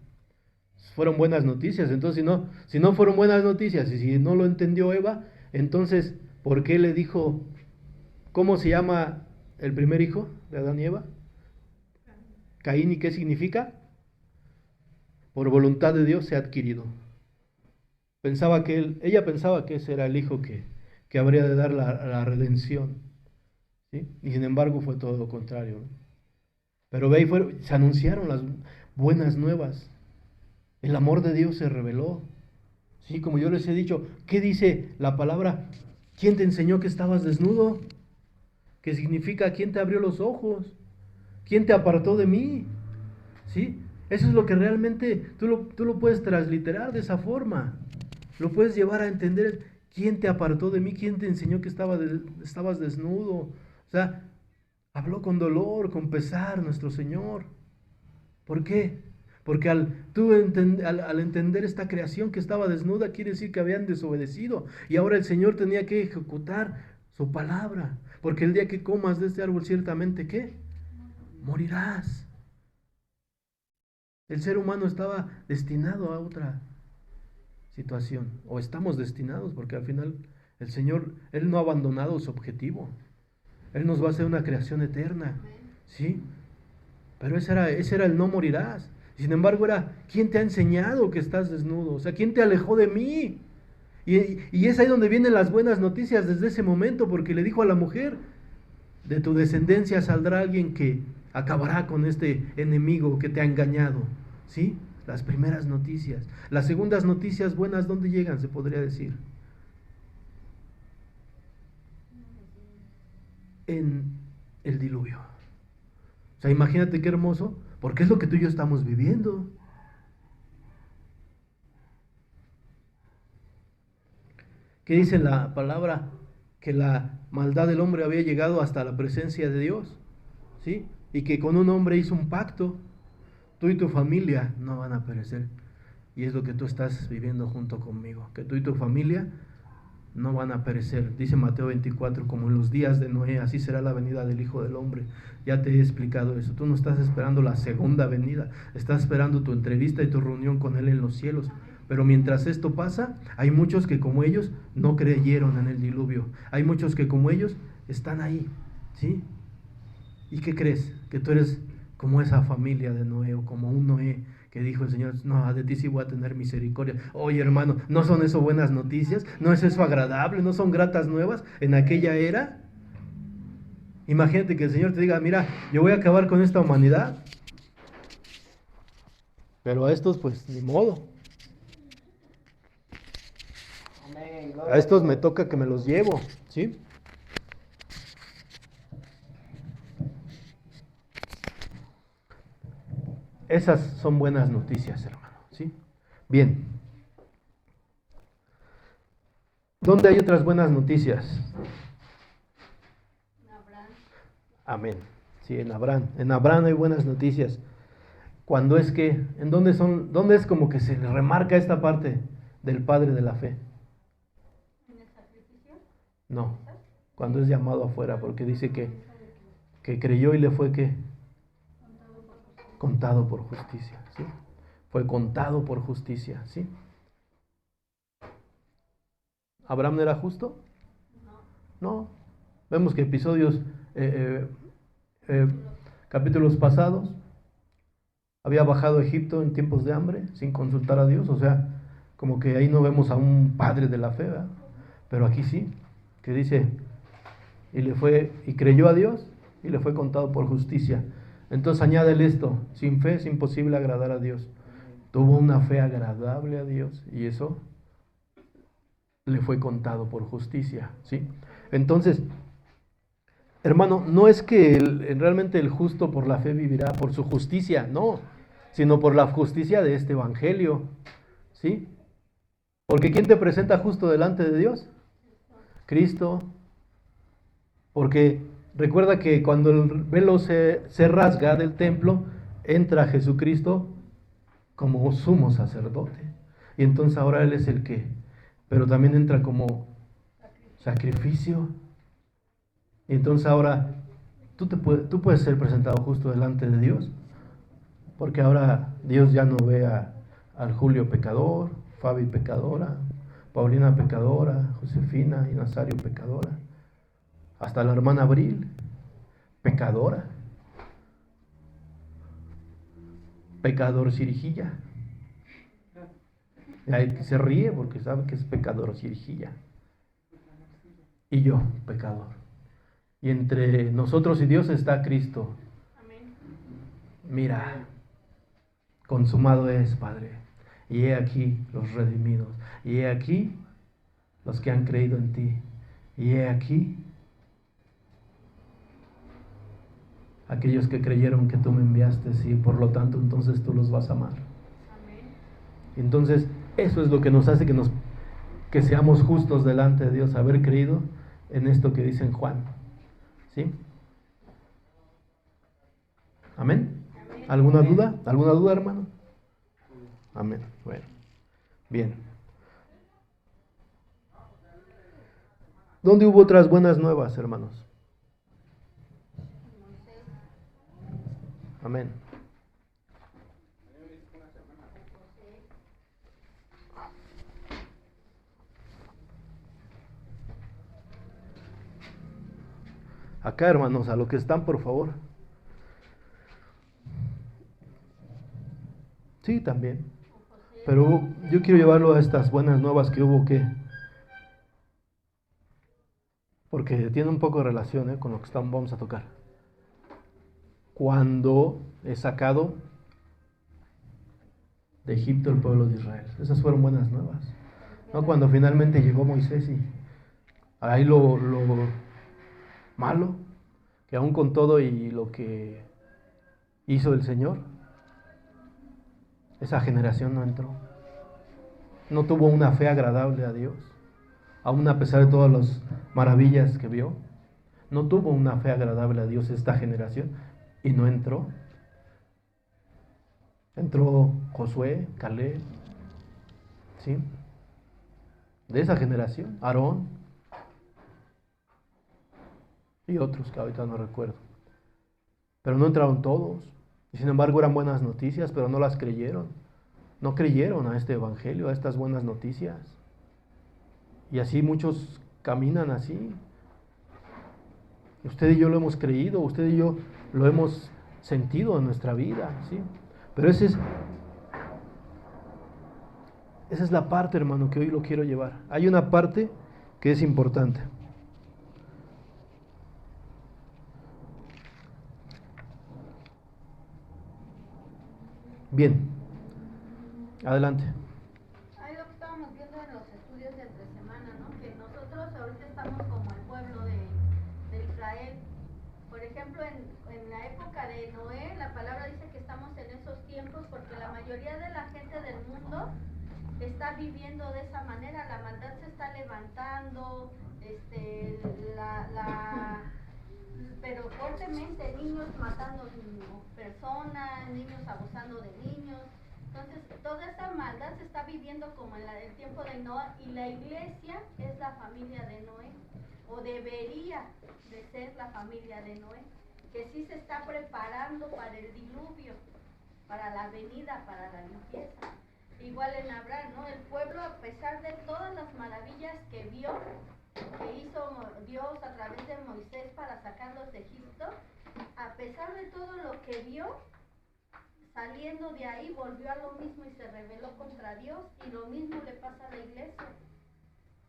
Fueron buenas noticias. Entonces, si no fueron buenas noticias y si no lo entendió Eva, entonces, ¿por qué le dijo, cómo se llama el primer hijo de Adán y Eva? Caín. ¿Y qué significa? Por voluntad de Dios se ha adquirido. Ella pensaba que ese era el hijo que habría de dar la redención. ¿Sí? Y sin embargo fue todo lo contrario, ¿no? Pero ve, se anunciaron las buenas nuevas. El amor de Dios se reveló. Sí, como yo les he dicho, ¿qué dice la palabra? ¿Quién te enseñó que estabas desnudo? que significa ¿quién te abrió los ojos? ¿Quién te apartó de mí? ¿Sí? Eso es lo que realmente tú lo puedes transliterar de esa forma. Lo puedes llevar a entender quién te apartó de mí, quién te enseñó que estabas desnudo. O sea, habló con dolor, con pesar nuestro Señor. ¿Por qué? Porque al entender esta creación que estaba desnuda, quiere decir que habían desobedecido. Y ahora el Señor tenía que ejecutar su palabra. Porque el día que comas de este árbol, ciertamente, ¿qué? Morirás. El ser humano estaba destinado a otra situación. O estamos destinados, porque al final el Señor, Él no ha abandonado su objetivo. Él nos va a hacer una creación eterna. ¿Sí? Pero ese era el no morirás. Sin embargo, era, ¿quién te ha enseñado que estás desnudo? O sea, ¿quién te alejó de mí? Y es ahí donde vienen las buenas noticias desde ese momento, porque le dijo a la mujer, de tu descendencia saldrá alguien que acabará con este enemigo que te ha engañado. ¿Sí? Las primeras noticias. Las segundas noticias buenas, ¿dónde llegan? Se podría decir. En el diluvio. O sea, imagínate qué hermoso, porque es lo que tú y yo estamos viviendo. ¿Qué dice la palabra? Que la maldad del hombre había llegado hasta la presencia de Dios, ¿sí? Y que con un hombre hizo un pacto. Tú y tu familia no van a perecer. Y es lo que tú estás viviendo junto conmigo, que tú y tu familia no van a perecer. Dice Mateo 24, como en los días de Noé, así será la venida del Hijo del Hombre. Ya te he explicado eso. Tú no estás esperando la segunda venida, estás esperando tu entrevista y tu reunión con Él en los cielos. Pero mientras esto pasa, hay muchos que como ellos no creyeron en el diluvio. Hay muchos que como ellos están ahí, ¿sí? ¿Y qué crees? Que tú eres como esa familia de Noé o como un Noé que dijo el Señor, no, de ti sí voy a tener misericordia. Oye, hermano, ¿no son eso buenas noticias? ¿No es eso agradable? ¿No son gratas nuevas en aquella era? Imagínate que el Señor te diga, mira, yo voy a acabar con esta humanidad, pero a estos pues ni modo. A estos me toca que me los llevo, ¿sí? Esas son buenas noticias, hermano, ¿sí? Bien. ¿Dónde hay otras buenas noticias? Amén. Sí, en Abraham. En Abraham hay buenas noticias. Cuando es que, dónde es como que se le remarca esta parte del padre de la fe? ¿En el sacrificio? No, cuando es llamado afuera, porque dice que creyó y le fue que contado por justicia, ¿sí? Fue contado por justicia, ¿sí? ¿Abraham no era justo? No. Vemos que episodios, capítulos pasados, había bajado a Egipto en tiempos de hambre sin consultar a Dios, o sea, como que ahí no vemos a un padre de la fe, ¿verdad? Pero aquí sí, que dice, y creyó a Dios y le fue contado por justicia. Entonces añádele esto, sin fe es imposible agradar a Dios. Tuvo una fe agradable a Dios y eso le fue contado por justicia, ¿sí? Entonces, hermano, no es que realmente el justo por la fe vivirá por su justicia, no, sino por la justicia de este evangelio, ¿sí? Porque ¿quién te presenta justo delante de Dios? Cristo. Porque recuerda que cuando el velo se rasga del templo, entra Jesucristo como sumo sacerdote. Y entonces ahora Él es el que, pero también entra como sacrificio. Y entonces ahora tú puedes ser presentado justo delante de Dios. Porque ahora Dios ya no ve al Julio pecador, Fabi pecadora, Paulina pecadora, Josefina y Nazario pecadora. Hasta la hermana Abril, pecadora. Pecador Cirijilla. Hay que se ríe porque sabe que es pecador Cirijilla. Y yo, pecador. Y entre nosotros y Dios está Cristo. Amén. Mira, consumado es, Padre. Y he aquí los redimidos. Y he aquí los que han creído en ti. Y he aquí aquellos que creyeron que tú me enviaste, y por lo tanto entonces tú los vas a amar. Amén. Entonces, eso es lo que nos hace que seamos justos delante de Dios, haber creído en esto que dice en Juan. ¿Sí? ¿Amén? Amén. ¿Alguna duda? ¿Alguna duda, hermano? Amén. Bueno, bien. ¿Dónde hubo otras buenas nuevas, hermanos? Moisés. Amén. Acá, hermanos, a los que están, por favor. Sí, también. Pero yo quiero llevarlo a estas buenas nuevas que hubo, que porque tiene un poco de relación con lo que vamos a tocar. Cuando he sacado de Egipto el pueblo de Israel. Esas fueron buenas nuevas. ¿No? Cuando finalmente llegó Moisés y ahí lo malo, que aún con todo y lo que hizo el Señor, esa generación no entró. No tuvo una fe agradable a Dios. Aún a pesar de todas las maravillas que vio, no tuvo una fe agradable a Dios esta generación y no entró. Entró Josué, Caleb, ¿sí? De esa generación, Aarón y otros que ahorita no recuerdo. Pero no entraron todos. Y sin embargo eran buenas noticias, pero no las creyeron. No creyeron a este evangelio, a estas buenas noticias. Y así muchos caminan así. Usted y yo lo hemos creído, usted y yo lo hemos sentido en nuestra vida, ¿sí? Pero esa es la parte, hermano, que hoy lo quiero llevar. Hay una parte que es importante. Bien, adelante. Ahí lo que estábamos viendo en los estudios de entre semana, ¿no? Que nosotros ahorita estamos como el pueblo de Israel. Por ejemplo, en la época de Noé, la palabra dice que estamos en esos tiempos porque la mayoría de la gente del mundo está viviendo de esa manera. La maldad se está levantando, pero fuertemente, niños matando personas, niños abusando de niños. Entonces, toda esta maldad se está viviendo como en el tiempo de Noé, y la iglesia es la familia de Noé, o debería de ser la familia de Noé, que sí se está preparando para el diluvio, para la venida, para la limpieza. Igual en Abraham, ¿no? El pueblo, a pesar de todas las maravillas que vio, que hizo Dios a través de Moisés para sacarlos de Egipto, a pesar de todo lo que vio, saliendo de ahí volvió a lo mismo y se rebeló contra Dios, y lo mismo le pasa a la iglesia.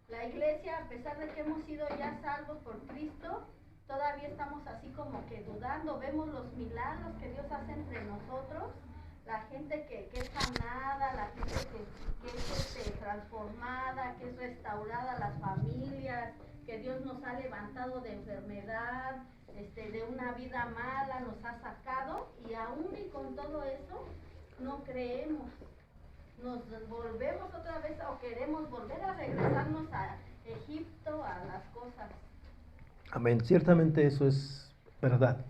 La iglesia, a pesar de que hemos sido ya salvos por Cristo, todavía estamos así como que dudando. Vemos los milagros que Dios hace entre nosotros, la gente que es sanada, la gente que es transformada, que es restaurada, las familias, que Dios nos ha levantado de enfermedad, de una vida mala, nos ha sacado, y aún y con todo eso no creemos. Nos volvemos otra vez, o queremos volver a regresarnos a Egipto, a las cosas. Amén. Ciertamente eso es verdad.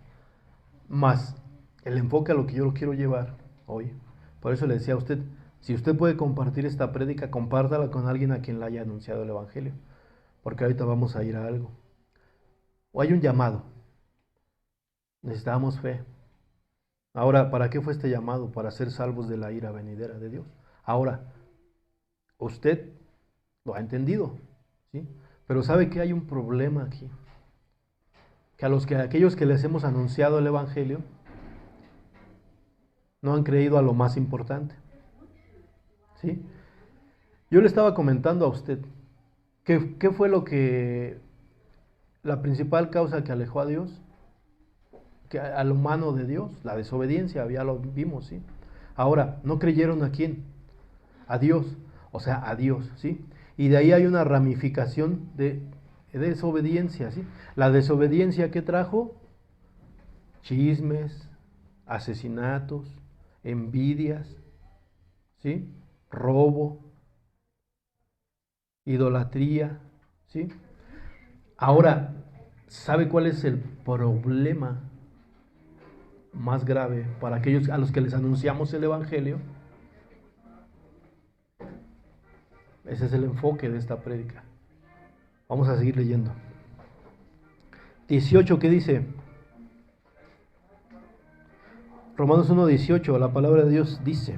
Más el enfoque a lo que yo lo quiero llevar hoy. Por eso le decía a usted, si usted puede compartir esta prédica, compártala con alguien a quien le haya anunciado el evangelio. Porque ahorita vamos a ir a algo. O hay un llamado. Necesitamos fe. Ahora, ¿para qué fue este llamado? Para ser salvos de la ira venidera de Dios. Ahora, usted lo ha entendido, ¿sí? Pero sabe que hay un problema aquí. Que aquellos que les hemos anunciado el evangelio no han creído a lo más importante, ¿sí? Yo le estaba comentando a usted qué fue la principal causa que alejó a Dios, al humano de Dios, la desobediencia, ya lo vimos, ¿sí? Ahora, ¿no creyeron a quién? A Dios, o sea, a Dios, ¿sí? Y de ahí hay una ramificación de desobediencia, ¿sí? La desobediencia que trajo chismes, asesinatos, envidias, ¿sí? Robo, idolatría, ¿sí? Ahora, ¿sabe cuál es el problema más grave para aquellos a los que les anunciamos el Evangelio? Ese es el enfoque de esta prédica. Vamos a seguir leyendo. 18, ¿qué dice? Romanos 1:18, la palabra de Dios dice: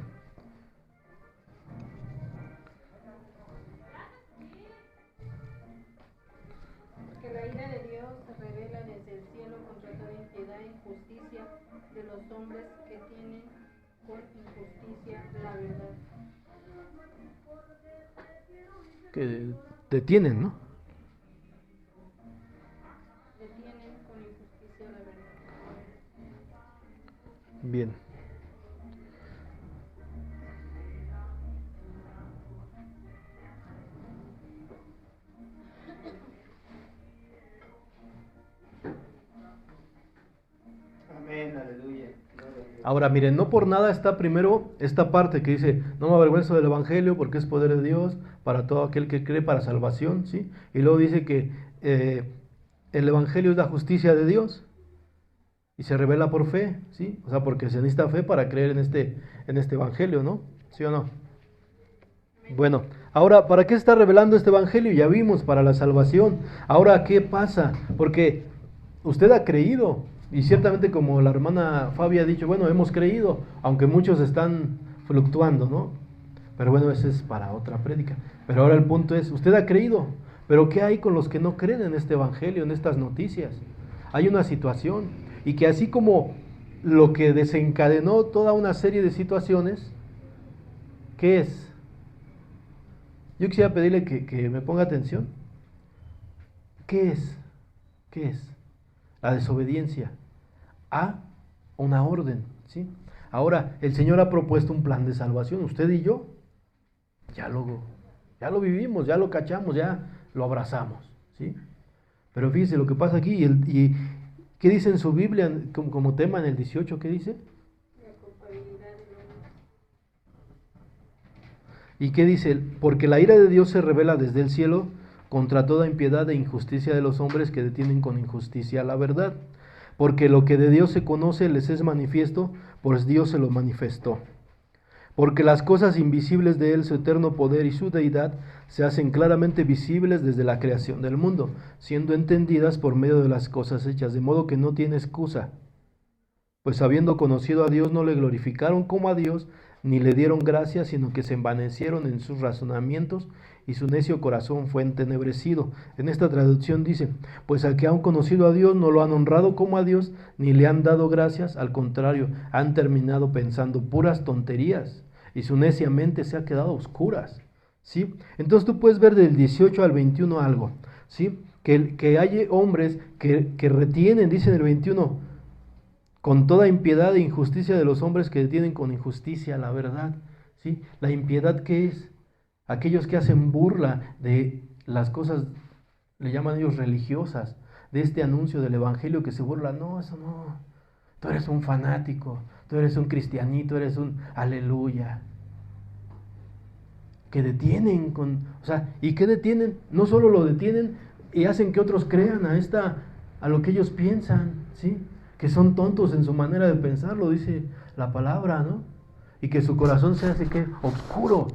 Porque la ira de Dios se revela desde el cielo contra toda impiedad e injusticia de los hombres que tienen con injusticia la verdad. Que detienen, ¿no? Detienen con injusticia la verdad. Bien. Amén, aleluya. Ahora miren, no por nada está primero esta parte que dice: no me avergüenzo del Evangelio porque es poder de Dios para todo aquel que cree, para salvación, ¿sí? Y luego dice que el Evangelio es la justicia de Dios y se revela por fe, ¿sí? O sea, porque se necesita fe para creer en este Evangelio, ¿no? ¿Sí o no? Bueno, ahora, ¿para qué se está revelando este Evangelio? Ya vimos, para la salvación. Ahora, ¿qué pasa? Porque usted ha creído, y ciertamente, como la hermana Fabi ha dicho, bueno, hemos creído, aunque muchos están fluctuando, ¿no? Pero bueno, ese es para otra prédica. Pero ahora el punto es, usted ha creído, pero ¿qué hay con los que no creen en este Evangelio, en estas noticias? Hay una situación, y que así como lo que desencadenó toda una serie de situaciones, ¿qué es? Yo quisiera pedirle que me ponga atención. ¿Qué es? ¿Qué es? La desobediencia a una orden, ¿sí? Ahora, el Señor ha propuesto un plan de salvación. Usted y yo ya lo vivimos, ya lo cachamos, ya lo abrazamos, ¿sí? Pero fíjese lo que pasa aquí. Y ¿qué dice en su Biblia como tema en el 18? ¿Qué dice? La culpabilidad del hombre. ¿Y qué dice? Porque la ira de Dios se revela desde el cielo contra toda impiedad e injusticia de los hombres que detienen con injusticia la verdad. Porque lo que de Dios se conoce les es manifiesto, pues Dios se lo manifestó. Porque las cosas invisibles de Él, su eterno poder y su deidad, se hacen claramente visibles desde la creación del mundo, siendo entendidas por medio de las cosas hechas, de modo que no tiene excusa. Pues habiendo conocido a Dios, no le glorificaron como a Dios, ni le dieron gracias, sino que se envanecieron en sus razonamientos, y su necio corazón fue entenebrecido. En esta traducción dice: pues al que han conocido a Dios, no lo han honrado como a Dios, ni le han dado gracias, al contrario, han terminado pensando puras tonterías, y su necia mente se ha quedado a oscuras, ¿sí? Entonces tú puedes ver del 18 al 21 algo, ¿sí? Que hay hombres que retienen, dice en el 21, con toda impiedad e injusticia de los hombres que detienen con injusticia la verdad, ¿sí? La impiedad, ¿qué es? Aquellos que hacen burla de las cosas, le llaman ellos religiosas, de este anuncio del Evangelio, que se burla. No, eso no, tú eres un fanático, tú eres un cristianito, eres un aleluya. Que detienen o sea, ¿y qué detienen? No solo lo detienen y hacen que otros crean a lo que ellos piensan, ¿sí? Que son tontos en su manera de pensar, lo dice la palabra, ¿no? Y que su corazón se hace, ¿qué? Oscuro.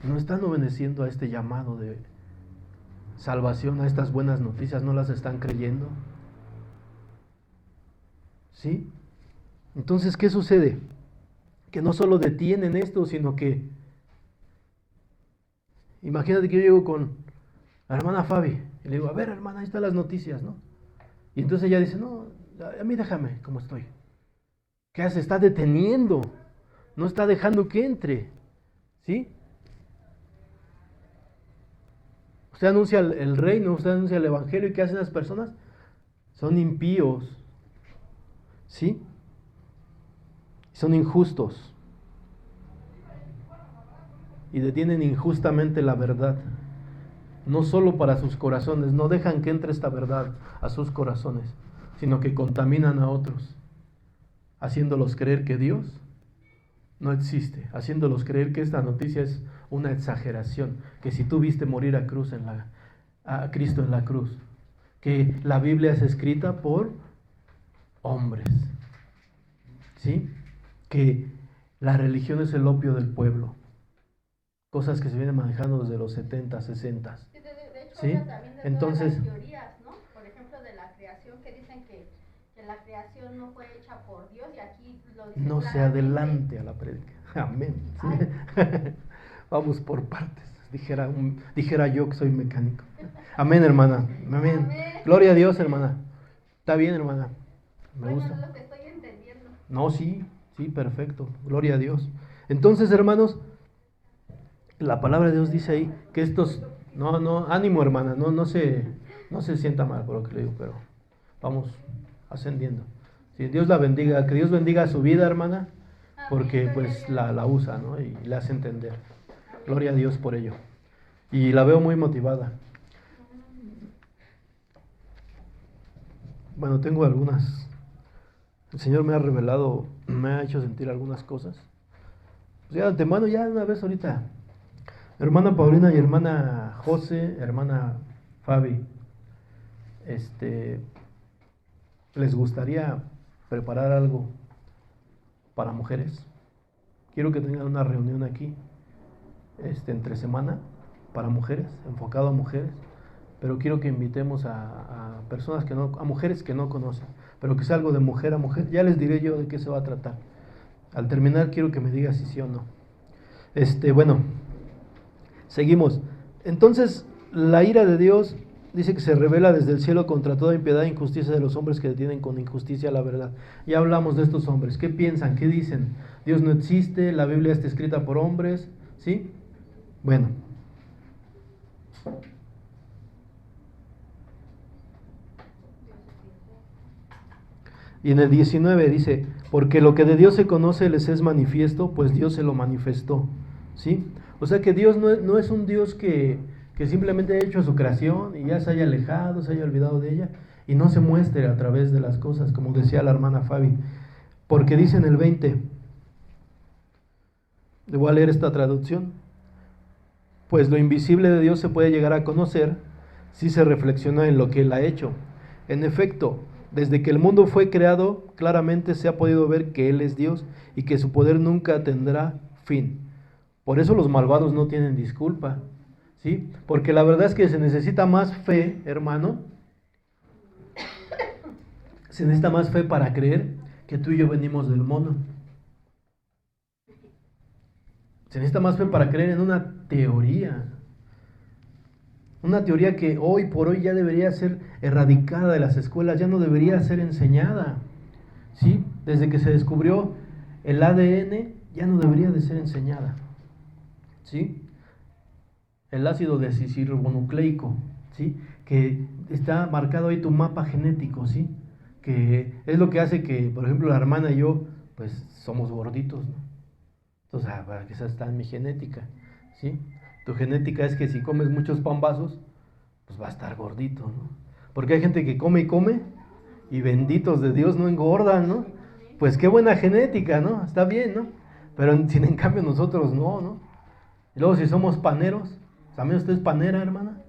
No están obedeciendo a este llamado de salvación, a estas buenas noticias, no las están creyendo, ¿sí? Entonces, ¿qué sucede? Que no solo detienen esto, sino que, imagínate que yo llego con la hermana Fabi y le digo: a ver, hermana, ahí están las noticias, ¿no? Y entonces ella dice: no, a mí déjame como estoy. ¿Qué hace? Está deteniendo, no está dejando que entre, ¿sí? Usted anuncia el reino, usted anuncia el Evangelio, ¿y qué hacen las personas? Son impíos, ¿sí? Son injustos y detienen injustamente la verdad, no solo para sus corazones, no dejan que entre esta verdad a sus corazones, sino que contaminan a otros, haciéndolos creer que Dios no existe, haciéndolos creer que esta noticia es una exageración, que si tú viste morir a Cristo en la cruz, que la Biblia es escrita por hombres, ¿sí? Que la religión es el opio del pueblo, cosas que se vienen manejando desde los 70, 60. Sí, de hecho, ¿Sí? habla también de Entonces, todas las teorías, ¿no? Por ejemplo, de la creación, que dicen que la creación no fue hecha por Dios, y aquí lo dice no se claramente. adelante a la prédica. Amén. ¿Sí? Vamos por partes. Dijera yo que soy mecánico. Amén, hermana. Amén. Gloria a Dios, hermana. Está bien, hermana. Me Bueno, gusta. es lo que estoy entendiendo. No, sí, perfecto. Gloria a Dios. Entonces, hermanos, la palabra de Dios dice ahí que estos, no, ánimo, hermana, no se sienta mal por lo que le digo, pero vamos ascendiendo. Si Dios la bendiga, que Dios bendiga su vida, hermana, porque pues la usa, ¿no? Y la hace entender. Gloria a Dios por ello. Y la veo muy motivada. Bueno, tengo algunas. El Señor me ha revelado, me ha hecho sentir algunas cosas. Pues ya de antemano, ya una vez ahorita. Hermana Paulina y hermana José, hermana Fabi, ¿les gustaría preparar algo para mujeres? Quiero que tengan una reunión aquí, entre semana, para mujeres, enfocado a mujeres, pero quiero que invitemos a personas a mujeres que no conocen, pero que sea algo de mujer a mujer. Ya les diré yo de qué se va a tratar. Al terminar quiero que me digas si sí o no. Bueno, seguimos. Entonces, la ira de Dios dice que se revela desde el cielo contra toda impiedad e injusticia de los hombres que detienen con injusticia la verdad. Ya hablamos de estos hombres. ¿Qué piensan? ¿Qué dicen? Dios no existe, la Biblia está escrita por hombres, ¿sí? Bueno. Y en el 19 dice, porque lo que de Dios se conoce les es manifiesto, pues Dios se lo manifestó, ¿sí? O sea que Dios no es un Dios que simplemente ha hecho su creación y ya se haya alejado, se haya olvidado de ella y no se muestre a través de las cosas, como decía la hermana Fabi. Porque dice en el 20, le voy a leer esta traducción, pues lo invisible de Dios se puede llegar a conocer si se reflexiona en lo que Él ha hecho. En efecto, desde que el mundo fue creado, claramente se ha podido ver que Él es Dios y que su poder nunca tendrá fin. Por eso los malvados no tienen disculpa, ¿sí? Porque la verdad es que se necesita más fe, hermano. Se necesita más fe para creer que tú y yo venimos del mono. Se necesita más fe para creer en una teoría. Una teoría que hoy por hoy ya debería ser erradicada de las escuelas, ya no debería ser enseñada. ¿Sí? Desde que se descubrió el ADN, ya no debería de ser enseñada. ¿Sí? El ácido desoxirribonucleico, ¿sí? Que está marcado ahí tu mapa genético, ¿sí? Que es lo que hace que, por ejemplo, la hermana y yo, pues somos gorditos, ¿no? Entonces, para que esa está en mi genética, ¿sí? Tu genética es que si comes muchos pambazos, pues va a estar gordito, ¿no? Porque hay gente que come y come y benditos de Dios no engordan, ¿no? Pues qué buena genética, ¿no? Está bien, ¿no? Pero en cambio nosotros no. Y luego si somos paneros, ¿también usted es panera, hermana?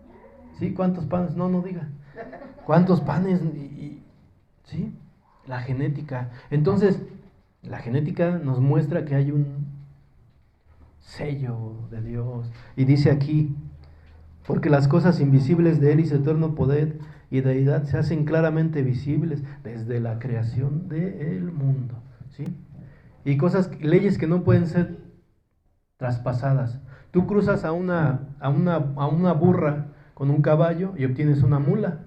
¿Sí? ¿Cuántos panes? No diga. ¿Cuántos panes? ¿Sí? La genética. Entonces, la genética nos muestra que hay un sello de Dios. Y dice aquí, porque las cosas invisibles de Él y su eterno poder y deidad se hacen claramente visibles desde la creación del mundo, ¿sí? Y leyes que no pueden ser traspasadas. Tú cruzas a una burra con un caballo y obtienes una mula,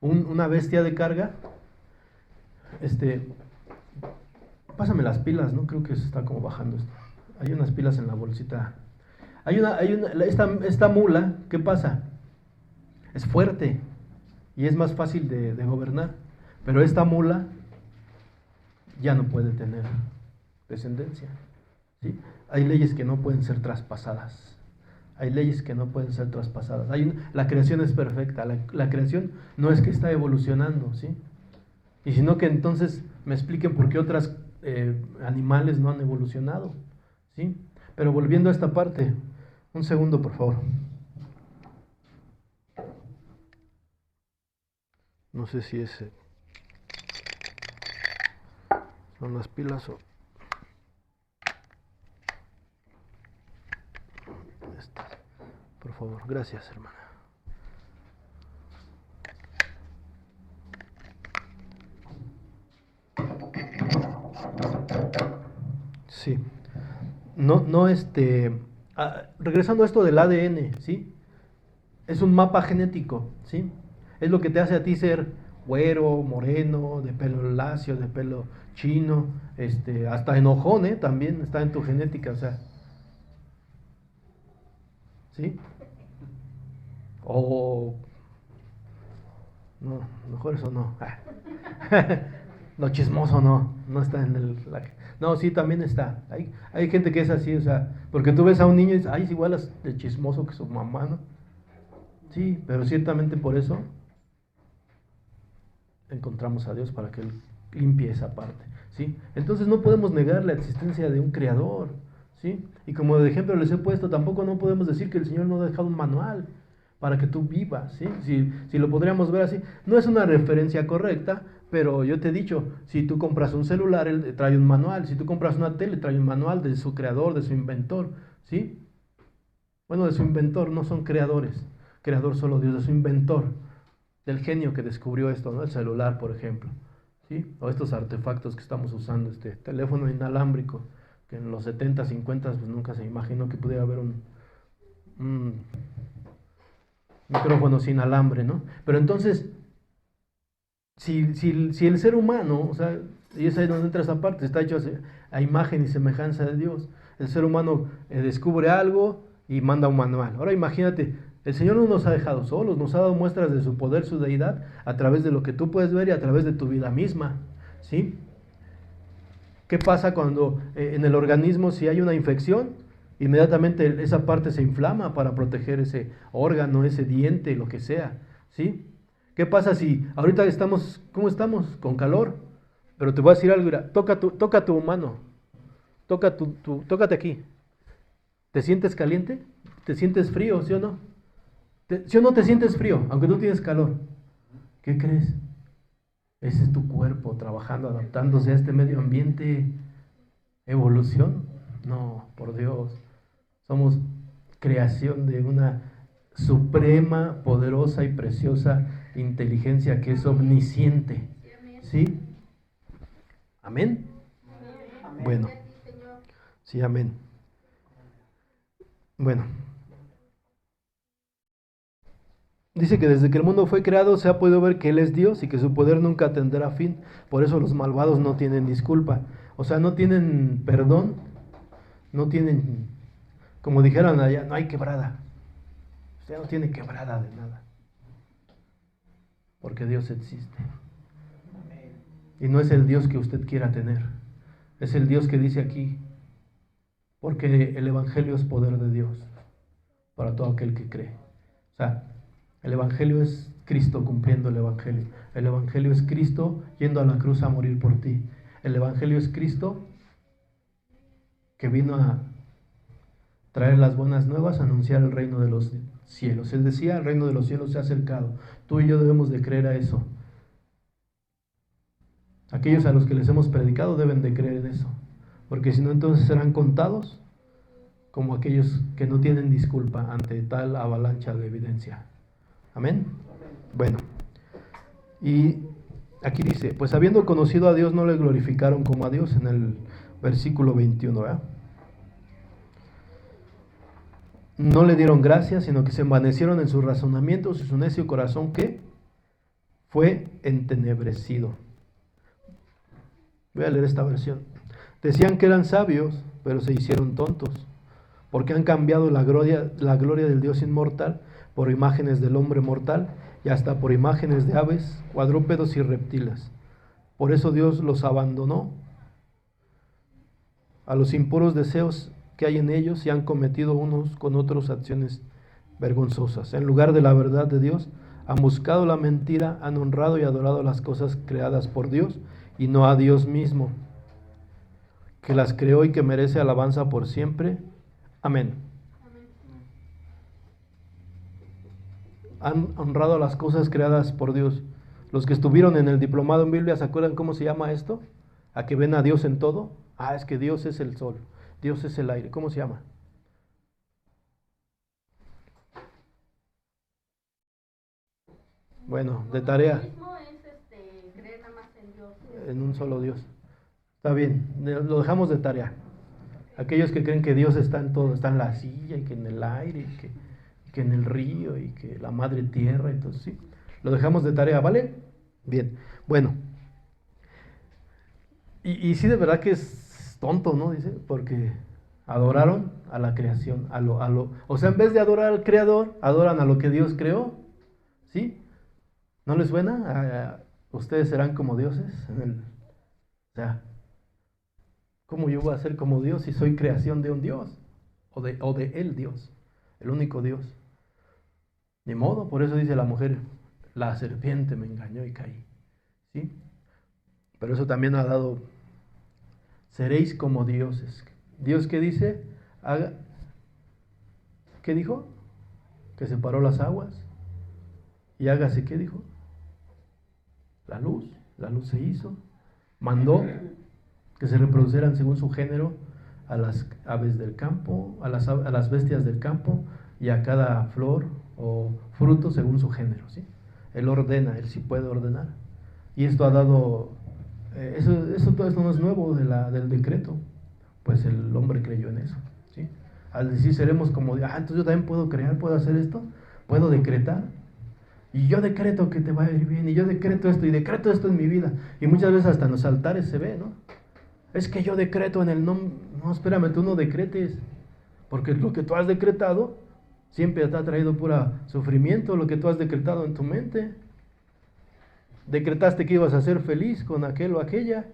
una bestia de carga. Pásame las pilas, ¿no? Creo que se está como bajando esto. Hay unas pilas en la bolsita. Esta mula, ¿qué pasa? Es fuerte y es más fácil de gobernar. Pero esta mula ya no puede tener descendencia, ¿sí? Hay leyes que no pueden ser traspasadas. Hay leyes que no pueden ser traspasadas. La creación es perfecta. La creación no es que está evolucionando, ¿sí? Y si no, que entonces me expliquen por qué otros animales no han evolucionado, ¿sí? Pero volviendo a esta parte, un segundo, por favor. No sé si son las pilas o estas. Por favor, gracias, hermana. Sí. Regresando a esto del ADN, ¿sí? Es un mapa genético, ¿sí? Es lo que te hace a ti ser güero, moreno, de pelo lacio, de pelo chino, hasta enojón, también está en tu genética, o sea, ¿sí? O no, mejor eso no. Lo chismoso no está en no, sí, también está. Hay gente que es así, o sea, porque tú ves a un niño y dices, ay, es igual de chismoso que su mamá, ¿no? Sí, pero ciertamente por eso encontramos a Dios para que Él limpie esa parte, ¿sí? Entonces no podemos negar la existencia de un creador, ¿sí? Y como de ejemplo les he puesto, tampoco no podemos decir que el Señor no ha dejado un manual para que tú vivas, ¿sí? Si lo podríamos ver así, no es una referencia correcta, pero yo te he dicho, si tú compras un celular, él trae un manual, si tú compras una tele, trae un manual de su creador, de su inventor, ¿sí? Bueno, de su inventor, no son creadores, creador solo Dios, de su inventor, del genio que descubrió esto, ¿no? El celular, por ejemplo, ¿sí? O estos artefactos que estamos usando, este teléfono inalámbrico, que en los 70, 50 pues nunca se imaginó que pudiera haber un micrófono sin alambre, ¿no? Pero entonces, si el ser humano, o sea, y es ahí donde entra esa parte, está hecho a imagen y semejanza de Dios, el ser humano descubre algo y manda un manual. Ahora imagínate, el Señor no nos ha dejado solos, nos ha dado muestras de su poder, su deidad, a través de lo que tú puedes ver y a través de tu vida misma, ¿sí? ¿Qué pasa cuando en el organismo, si hay una infección, inmediatamente esa parte se inflama para proteger ese órgano, ese diente, lo que sea, ¿sí? ¿Qué pasa si ahorita estamos, ¿cómo estamos? Con calor. Pero te voy a decir algo, mira, toca tu mano, tócate aquí. ¿Te sientes caliente? ¿Te sientes frío, sí o no? ¿Sí o no te sientes frío, aunque tú tienes calor? ¿Qué crees? Ese es tu cuerpo trabajando, adaptándose a este medio ambiente. ¿Evolución? No, por Dios. Somos creación de una suprema, poderosa y preciosa inteligencia que es omnisciente. ¿Sí? ¿Amén? Bueno. Sí, amén. Bueno. Dice que desde que el mundo fue creado se ha podido ver que Él es Dios y que su poder nunca tendrá fin. Por eso los malvados no tienen disculpa. O sea, no tienen perdón, no tienen, como dijeron allá, no hay quebrada. Usted no tiene quebrada de nada. Porque Dios existe. Y no es el Dios que usted quiera tener. Es el Dios que dice aquí, porque el Evangelio es poder de Dios para todo aquel que cree. O sea, el Evangelio es Cristo cumpliendo el Evangelio. El Evangelio es Cristo yendo a la cruz a morir por ti. El Evangelio es Cristo que vino a traer las buenas nuevas, a anunciar el reino de los cielos. Él decía, el reino de los cielos se ha acercado. Tú y yo debemos de creer a eso. Aquellos a los que les hemos predicado deben de creer en eso. Porque si no, entonces serán contados como aquellos que no tienen disculpa ante tal avalancha de evidencia. Amén. Bueno, y aquí dice, pues habiendo conocido a Dios no le glorificaron como a Dios, en el versículo 21, ¿verdad? No le dieron gracias, sino que se envanecieron en sus razonamientos y su necio corazón que fue entenebrecido. Voy a leer esta versión. Decían que eran sabios, pero se hicieron tontos, porque han cambiado la gloria del Dios inmortal por imágenes del hombre mortal y hasta por imágenes de aves, cuadrúpedos y reptiles. Por eso Dios los abandonó a los impuros deseos que hay en ellos y han cometido unos con otros acciones vergonzosas. En lugar de la verdad de Dios, Han buscado la mentira, han honrado y adorado las cosas creadas por Dios y no a Dios mismo, que las creó y que merece alabanza por siempre. Amén. Han honrado las cosas creadas por Dios. Los que estuvieron en el diplomado en Biblia, ¿se acuerdan cómo se llama esto? ¿A que ven a Dios en todo? Ah, es que Dios es el sol, Dios es el aire. ¿Cómo se llama? Bueno, de tarea. Mismo es creer nada más en Dios. En un solo Dios. Está bien, lo dejamos de tarea. Aquellos que creen que Dios está en todo, está en la silla y que en el aire y que en el río y que la madre tierra, entonces sí, lo dejamos de tarea, ¿vale? Bien, bueno. Y sí, de verdad que es tonto, ¿no? Dice, porque adoraron a la creación, o sea, en vez de adorar al creador, adoran a lo que Dios creó, ¿sí? ¿No les suena? Ustedes serán como dioses. O sea, ¿cómo yo voy a ser como Dios si soy creación de un Dios? O de el Dios, el único Dios. Ni modo, por eso dice la mujer, la serpiente me engañó y caí. ¿Sí? Pero eso también ha dado, seréis como dioses. ¿Dios qué dice? ¿Qué dijo? Que separó las aguas. Y hágase, ¿qué dijo? La luz se hizo. Mandó que se reproducieran según su género a las aves del campo, a las bestias del campo y a cada flor o fruto según su género, ¿sí? Él ordena, Él sí puede ordenar. Y esto ha dado, todo esto no es nuevo del decreto, pues el hombre creyó en eso, ¿sí? Al decir seremos como, entonces yo también puedo crear, puedo hacer esto, puedo decretar. Y yo decreto que te va a ir bien, y yo decreto esto, y decreto esto en mi vida. Y muchas veces hasta en los altares se ve, ¿no? Es que yo decreto en el nombre. No, espérame, tú no decretes. Porque lo que tú has decretado siempre te ha traído pura sufrimiento, lo que tú has decretado en tu mente. Decretaste que ibas a ser feliz con aquel o aquella,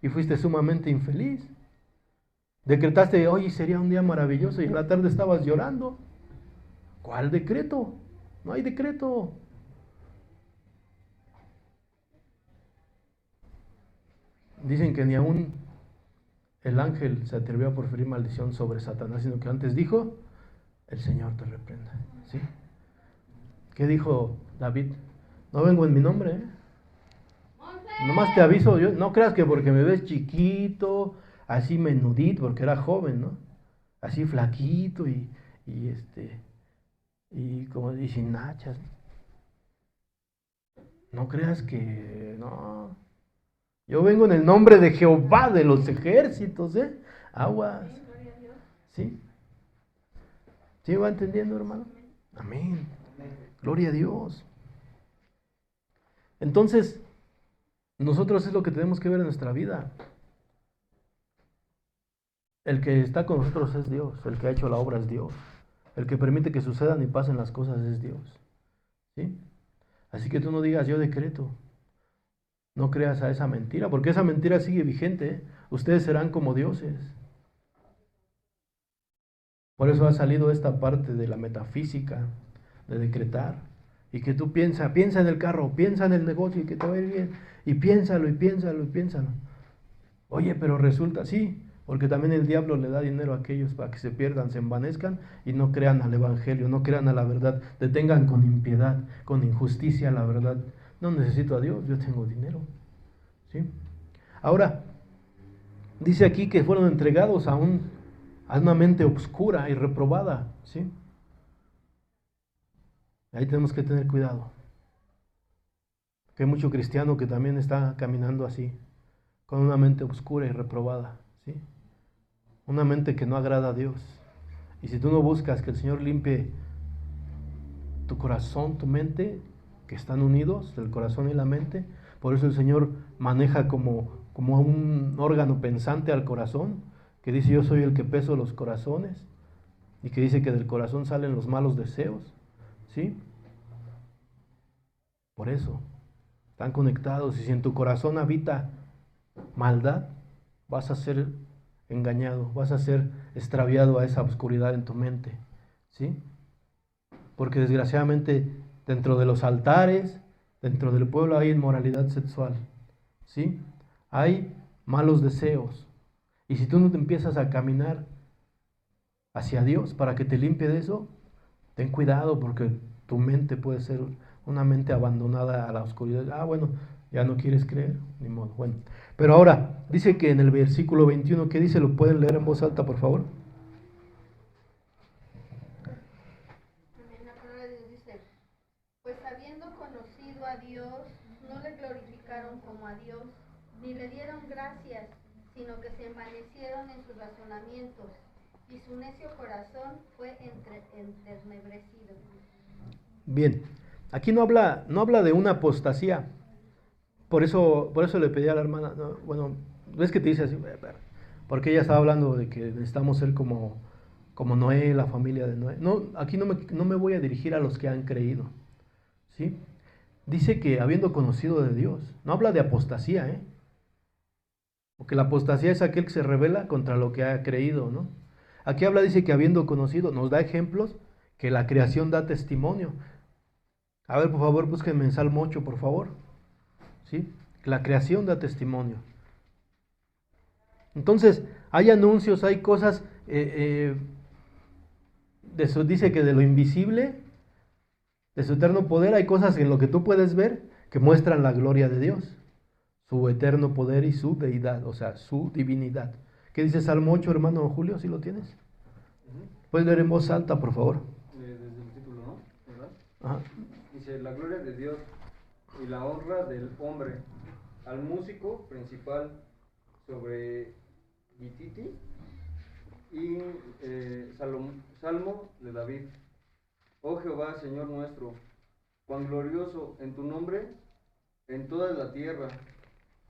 y fuiste sumamente infeliz. Decretaste, hoy sería un día maravilloso, y en la tarde estabas llorando. ¿Cuál decreto? No hay decreto. Dicen que ni aún el ángel se atrevió a proferir maldición sobre Satanás, sino que antes dijo, el Señor te reprenda. ¿Sí? ¿Qué dijo David? No vengo en mi nombre, ¿eh? Nomás te aviso, no creas que porque me ves chiquito, así menudito, porque era joven, ¿no? Así flaquito y como y sin nachas. No creas que no. Yo vengo en el nombre de Jehová de los ejércitos, ¿eh? Aguas. ¿Sí? ¿Sí va entendiendo, hermano? Amén. Gloria a Dios. Entonces, nosotros es lo que tenemos que ver en nuestra vida. El que está con nosotros es Dios. El que ha hecho la obra es Dios. El que permite que sucedan y pasen las cosas es Dios. ¿Sí? Así que tú no digas yo decreto. No creas a esa mentira, porque esa mentira sigue vigente, ¿eh? Ustedes serán como dioses. Por eso ha salido esta parte de la metafísica, de decretar. Y que tú piensa en el carro, piensa en el negocio y que te va a ir bien. Y piénsalo, y piénsalo, y piénsalo. Oye, pero resulta, sí, porque también el diablo le da dinero a aquellos para que se pierdan, se envanezcan y no crean al evangelio, no crean a la verdad, detengan con impiedad, con injusticia la verdad. No necesito a Dios, yo tengo dinero. ¿Sí? Ahora, dice aquí que fueron entregados a una mente oscura y reprobada. ¿Sí? Ahí tenemos que tener cuidado. Que hay mucho cristiano que también está caminando así, con una mente oscura y reprobada. ¿Sí? Una mente que no agrada a Dios. Y si tú no buscas que el Señor limpie tu corazón, tu mente, que están unidos, el corazón y la mente, por eso el Señor maneja como un órgano pensante al corazón, que dice yo soy el que peso los corazones, y que dice que del corazón salen los malos deseos. ¿Sí? Por eso, están conectados, y si en tu corazón habita maldad, vas a ser engañado, vas a ser extraviado a esa oscuridad en tu mente. ¿Sí? Porque desgraciadamente Dentro de los altares, dentro del pueblo hay inmoralidad sexual, ¿sí? Hay malos deseos. Y si tú no te empiezas a caminar hacia Dios para que te limpie de eso, ten cuidado porque tu mente puede ser una mente abandonada a la oscuridad. Ah, bueno, ya no quieres creer, ni modo. Bueno, pero ahora dice que en el versículo 21, ¿qué dice? ¿Lo pueden leer en voz alta, por favor? Amén. La palabra de Dios dice, pues habiendo conocido a Dios, no le glorificaron como a Dios, ni le dieron gracias, sino que se envanecieron en sus razonamientos, y su necio corazón fue entenebrecido. Bien, aquí no habla de una apostasía. Por eso le pedí a la hermana, no, bueno, ves que te dice así, porque ella estaba hablando de que necesitamos ser como Noé, la familia de Noé. No, aquí no me voy a dirigir a los que han creído, ¿sí? Dice que habiendo conocido de Dios, no habla de apostasía, ¿eh? Porque la apostasía es aquel que se rebela contra lo que ha creído, ¿no? Aquí habla, dice que habiendo conocido, nos da ejemplos que la creación da testimonio. A ver, por favor, búsquenme en Salmo 8, por favor. ¿Sí? La creación da testimonio. Entonces, hay anuncios, hay cosas, dice que de lo invisible, de su eterno poder, hay cosas en lo que tú puedes ver que muestran la gloria de Dios, su eterno poder y su deidad, o sea, su divinidad. ¿Qué dice Salmo 8, hermano Julio? ¿Sí lo tienes? Puedes leer en voz alta, por favor. Desde el título, ¿no? ¿Verdad? Ajá. Dice, la gloria de Dios y la honra del hombre, al músico principal sobre Gititi y Salmo de David. Oh Jehová, Señor nuestro, cuán glorioso en tu nombre en toda la tierra.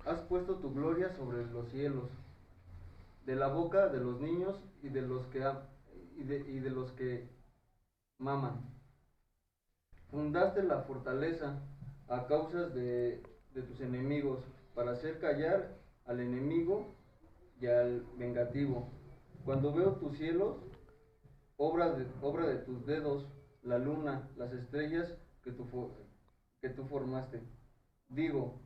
Has puesto tu gloria sobre los cielos. De la boca de los niños y de los que maman. Fundaste la fortaleza a causa de tus enemigos, para hacer callar al enemigo y al vengativo. Cuando veo tus cielos, obra de tus dedos, la luna, las estrellas que tú formaste, digo,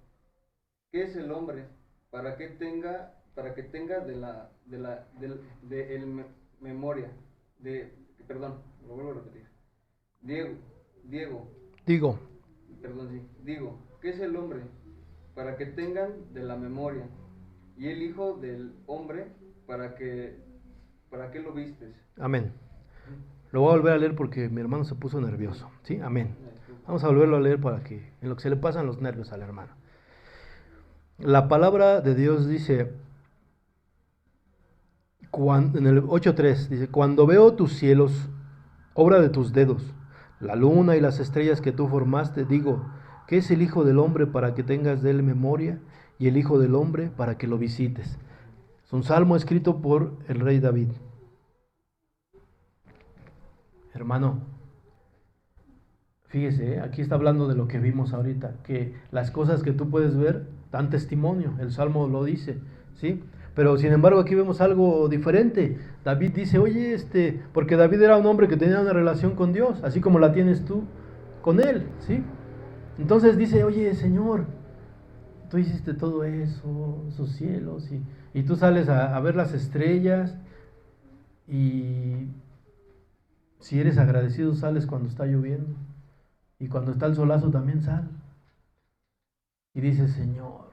¿qué es el hombre para que tenga memoria? Perdón, lo vuelvo a repetir. Digo, ¿qué es el hombre para que tengan de la memoria? Y el hijo del hombre para que lo vistes. Amén. Lo voy a volver a leer porque mi hermano se puso nervioso. ¿Sí? Amén. Vamos a volverlo a leer para que, en lo que se le pasan los nervios al hermano. La palabra de Dios dice, en el 8.3, dice, cuando veo tus cielos, obra de tus dedos, la luna y las estrellas que tú formaste, digo, ¿qué es el Hijo del Hombre para que tengas de él memoria y el Hijo del Hombre para que lo visites? Es un salmo escrito por el rey David. Hermano, fíjese, aquí está hablando de lo que vimos ahorita, que las cosas que tú puedes ver dan testimonio, el salmo lo dice, ¿sí? Pero sin embargo aquí vemos algo diferente. David dice, oye, porque David era un hombre que tenía una relación con Dios, así como la tienes tú con él, ¿sí? Entonces dice, oye, Señor, tú hiciste todo eso, esos cielos, y tú sales a ver las estrellas, y si eres agradecido sales cuando está lloviendo, y cuando está el solazo también sal. Y dices, Señor,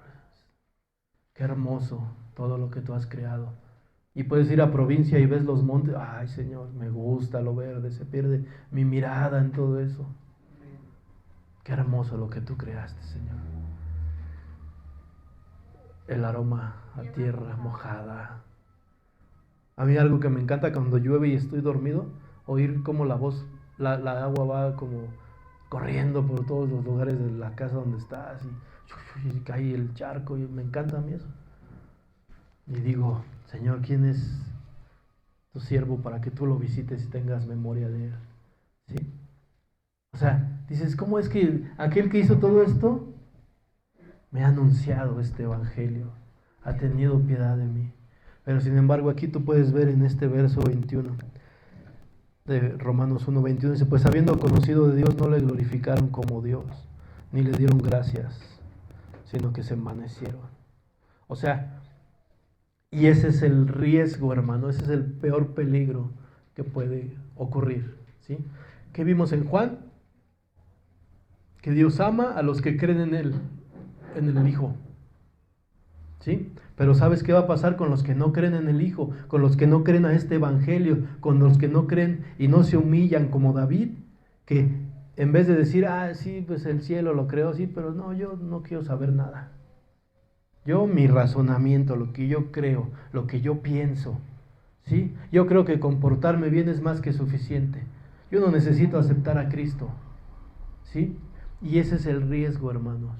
qué hermoso todo lo que tú has creado. Y puedes ir a provincia y ves los montes. Ay, Señor, me gusta lo verde. Se pierde mi mirada en todo eso. Qué hermoso lo que tú creaste, Señor. El aroma a tierra mojada. A mí algo que me encanta cuando llueve y estoy dormido, oír cómo la agua va como corriendo por todos los lugares de la casa donde estás y cae el charco, y me encanta a mí eso. Y digo, Señor, ¿quién es tu siervo para que tú lo visites y tengas memoria de él? ¿Sí? O sea, dices, ¿cómo es que aquel que hizo todo esto me ha anunciado este evangelio? Ha tenido piedad de mí. Pero sin embargo aquí tú puedes ver en este verso 21. de Romanos 1:21, dice, pues habiendo conocido de Dios no le glorificaron como Dios, ni le dieron gracias, sino que se envanecieron. O sea, y ese es el riesgo, hermano, ese es el peor peligro que puede ocurrir, ¿sí? ¿Qué vimos en Juan? Que Dios ama a los que creen en Él, en el Hijo, ¿sí? Pero ¿sabes qué va a pasar con los que no creen en el Hijo? Con los que no creen a este Evangelio, con los que no creen y no se humillan como David, que en vez de decir, sí, pues el cielo lo creo, sí, pero no, yo no quiero saber nada. Yo, mi razonamiento, lo que yo creo, lo que yo pienso, ¿sí? Yo creo que comportarme bien es más que suficiente. Yo no necesito aceptar a Cristo, ¿sí? Y ese es el riesgo, hermanos.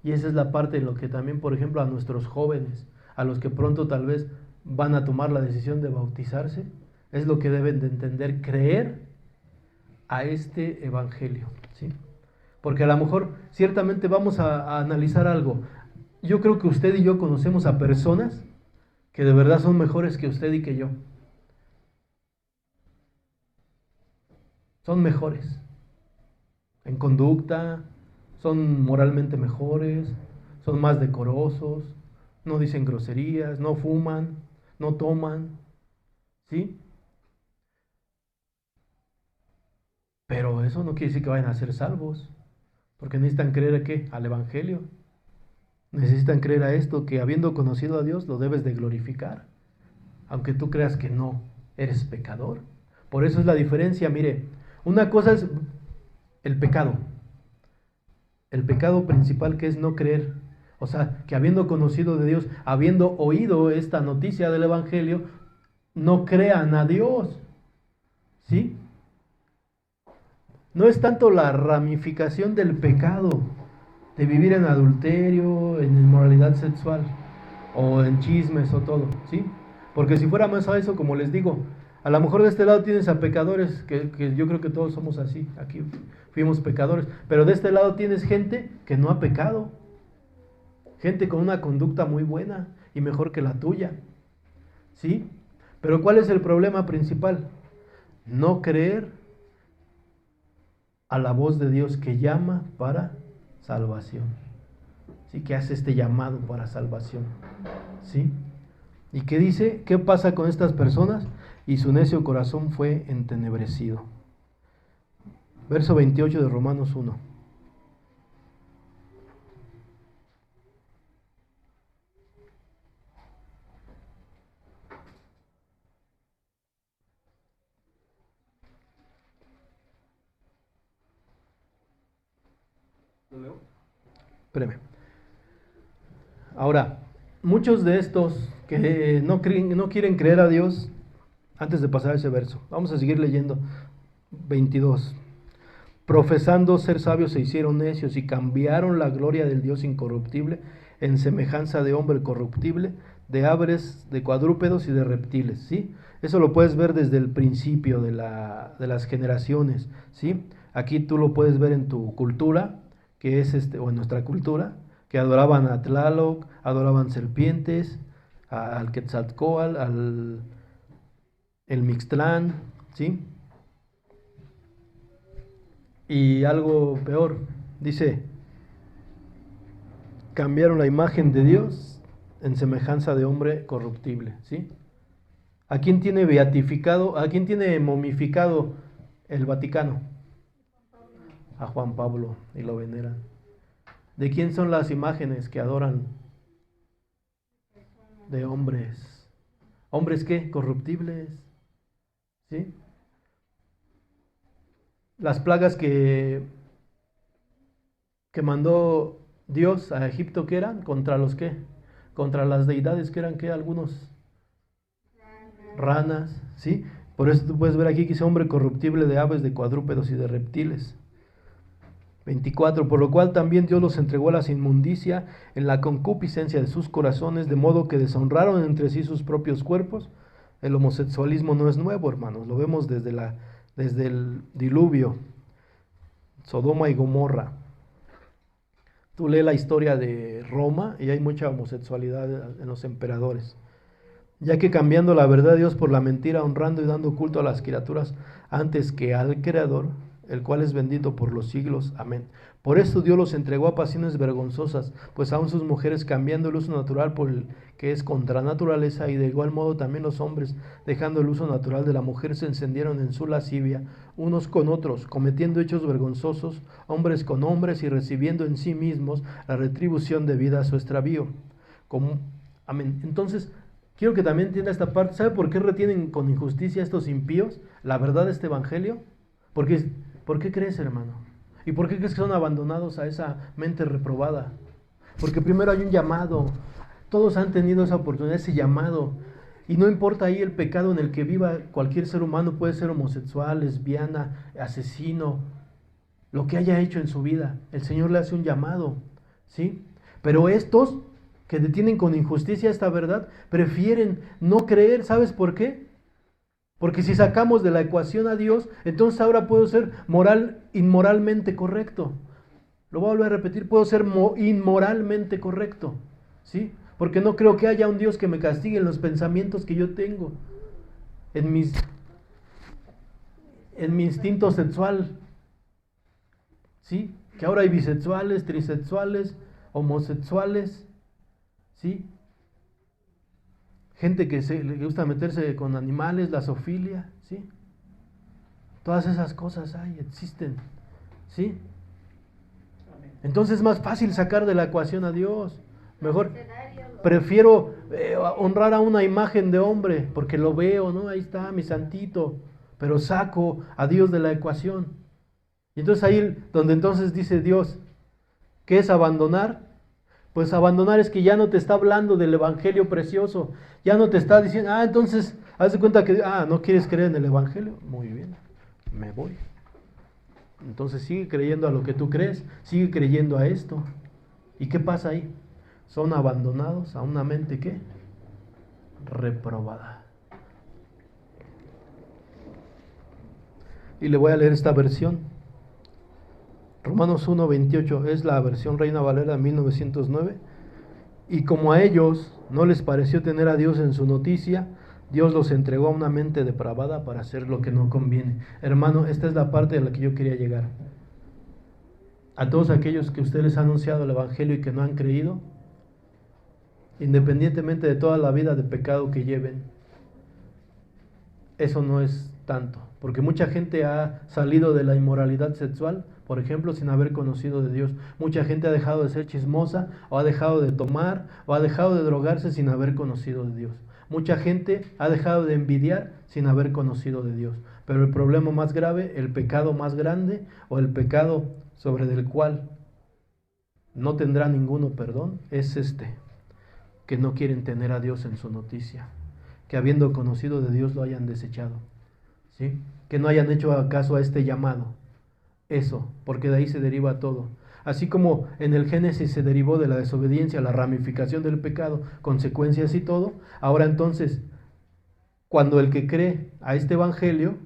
Y esa es la parte en lo que también, por ejemplo, a nuestros jóvenes, a los que pronto tal vez van a tomar la decisión de bautizarse, es lo que deben de entender, creer a este evangelio, ¿sí? Porque a lo mejor ciertamente vamos a analizar algo. Yo creo que usted y yo conocemos a personas que de verdad son mejores que usted y que yo. Son mejores en conducta, son moralmente mejores, son más decorosos, no dicen groserías, no fuman, no toman, ¿sí? Pero eso no quiere decir que vayan a ser salvos, porque necesitan creer a qué, al evangelio. Necesitan creer a esto, que habiendo conocido a Dios lo debes de glorificar, aunque tú creas que no, eres pecador. Por eso es la diferencia, mire, una cosa es el pecado principal, que es no creer. O sea, que habiendo conocido de Dios, habiendo oído esta noticia del evangelio, no crean a Dios, ¿sí? No es tanto la ramificación del pecado, de vivir en adulterio, en inmoralidad sexual, o en chismes o todo, ¿sí? Porque si fuera más a eso, como les digo, a lo mejor de este lado tienes a pecadores, que yo creo que todos somos así, aquí fuimos pecadores, pero de este lado tienes gente que no ha pecado, gente con una conducta muy buena y mejor que la tuya, ¿sí? Pero ¿cuál es el problema principal? No creer a la voz de Dios que llama para salvación, ¿sí? Que hace este llamado para salvación, ¿sí? ¿Y qué dice? ¿Qué pasa con estas personas? Y su necio corazón fue entenebrecido. Verso 28 de Romanos 1. ¿Lo leo? Espérame. Ahora, muchos de estos que no quieren creer a Dios, antes de pasar a ese verso, vamos a seguir leyendo 22. Profesando ser sabios se hicieron necios y cambiaron la gloria del Dios incorruptible en semejanza de hombre corruptible, de aves, de cuadrúpedos y de reptiles, ¿sí? Eso lo puedes ver desde el principio de las generaciones, ¿sí? Aquí tú lo puedes ver en tu cultura, que es o en nuestra cultura, que adoraban a Tlaloc, adoraban serpientes, al Quetzalcóatl, el Mixtlán, ¿sí? Y algo peor, dice, cambiaron la imagen de Dios en semejanza de hombre corruptible, ¿sí? ¿A quién tiene beatificado, a quién tiene momificado el Vaticano? A Juan Pablo, y lo veneran. ¿De quién son las imágenes que adoran? De hombres. ¿Hombres qué? Corruptibles, ¿sí? Las plagas que mandó Dios a Egipto, ¿qué eran? ¿Contra los qué? Contra las deidades, que eran qué? Algunos ranas, ¿sí? Por eso tú puedes ver aquí que dice hombre corruptible, de aves, de cuadrúpedos y de reptiles. 24, por lo cual también Dios los entregó a la inmundicia en la concupiscencia de sus corazones, de modo que deshonraron entre sí sus propios cuerpos. El homosexualismo no es nuevo, hermanos, lo vemos desde el diluvio, Sodoma y Gomorra. Tú lees la historia de Roma y hay mucha homosexualidad en los emperadores. ya que cambiando la verdad de Dios por la mentira, honrando y dando culto a las criaturas antes que al Creador, el cual es bendito por los siglos. Amén. Por esto Dios los entregó a pasiones vergonzosas, pues aún sus mujeres, cambiando el uso natural por el que es contra naturaleza, y de igual modo también los hombres, dejando el uso natural de la mujer, se encendieron en su lascivia unos con otros, cometiendo hechos vergonzosos, hombres con hombres, y recibiendo en sí mismos la retribución debida a su extravío. Amén. Entonces, quiero que también entienda esta parte. ¿Sabe por qué retienen con injusticia estos impíos la verdad de este evangelio? ¿Por qué crees, hermano? ¿Y por qué crees que son abandonados a esa mente reprobada? Porque primero hay un llamado. Todos han tenido esa oportunidad, ese llamado. Y no importa ahí el pecado en el que viva cualquier ser humano, puede ser homosexual, lesbiana, asesino, lo que haya hecho en su vida. El Señor le hace un llamado, ¿sí? Pero estos que detienen con injusticia esta verdad, prefieren no creer. ¿Sabes por qué? Porque si sacamos de la ecuación a Dios, entonces ahora puedo ser inmoralmente correcto. Lo voy a volver a repetir, puedo ser inmoralmente correcto, ¿sí? Porque no creo que haya un Dios que me castigue en los pensamientos que yo tengo, en mi instinto sexual, ¿sí? Que ahora hay bisexuales, trisexuales, homosexuales, ¿sí? Gente que le gusta meterse con animales, la zoofilia, ¿sí? Todas esas cosas existen, ¿sí? Entonces es más fácil sacar de la ecuación a Dios. Mejor prefiero honrar a una imagen de hombre, porque lo veo, ¿no? Ahí está mi santito, pero saco a Dios de la ecuación. Y entonces ahí donde entonces dice Dios, ¿qué es abandonar? Pues abandonar es que ya no te está hablando del evangelio precioso, ya no te está diciendo, entonces, haz de cuenta que, no quieres creer en el evangelio, muy bien, me voy. Entonces sigue creyendo a lo que tú crees, sigue creyendo a esto. ¿Y qué pasa ahí? Son abandonados a una mente, ¿qué? Reprobada. Y le voy a leer esta versión. Romanos 1:28 es la versión Reina Valera de 1909. Y como a ellos no les pareció tener a Dios en su noticia, Dios los entregó a una mente depravada para hacer lo que no conviene. Hermano, esta es la parte a la que yo quería llegar. A todos aquellos que usted les ha anunciado el evangelio y que no han creído, independientemente de toda la vida de pecado que lleven, eso no es tanto, porque mucha gente ha salido de la inmoralidad sexual, por ejemplo, sin haber conocido de Dios. Mucha gente ha dejado de ser chismosa, o ha dejado de tomar, o ha dejado de drogarse sin haber conocido de Dios. Mucha gente ha dejado de envidiar sin haber conocido de Dios. Pero el problema más grave, el pecado más grande, o el pecado sobre el cual no tendrá ninguno perdón, es que no quieren tener a Dios en su noticia, que habiendo conocido de Dios lo hayan desechado, ¿sí? Que no hayan hecho caso a este llamado. Eso, porque de ahí se deriva todo. Así como en el Génesis se derivó de la desobediencia, la ramificación del pecado, consecuencias y todo, ahora entonces, cuando el que cree a este evangelio,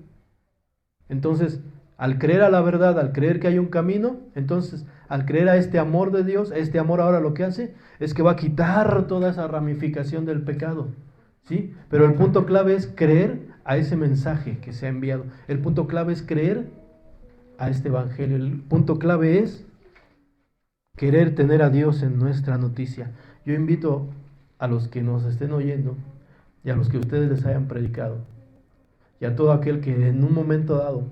entonces, al creer a la verdad, al creer que hay un camino, entonces, al creer a este amor de Dios, este amor ahora lo que hace es que va a quitar toda esa ramificación del pecado, ¿sí? Pero el punto clave es creer a ese mensaje que se ha enviado. El punto clave es creer a este evangelio. El punto clave es querer tener a Dios en nuestra noticia. Yo invito a los que nos estén oyendo y a los que ustedes les hayan predicado y a todo aquel que en un momento dado,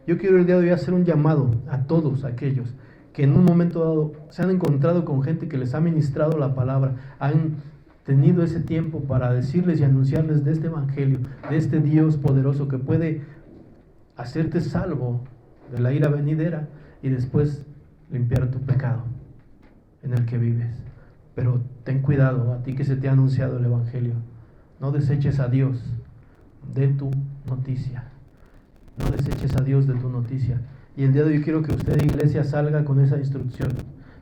yo quiero el día de hoy hacer un llamado a todos aquellos que en un momento dado se han encontrado con gente que les ha ministrado la palabra, han tenido ese tiempo para decirles y anunciarles de este evangelio, de este Dios poderoso que puede hacerte salvo de la ira venidera y después limpiar tu pecado en el que vives. Pero ten cuidado, a ti que se te ha anunciado el evangelio, no deseches a Dios de tu noticia, no deseches a Dios de tu noticia. Y el día de hoy quiero que usted, iglesia, salga con esa instrucción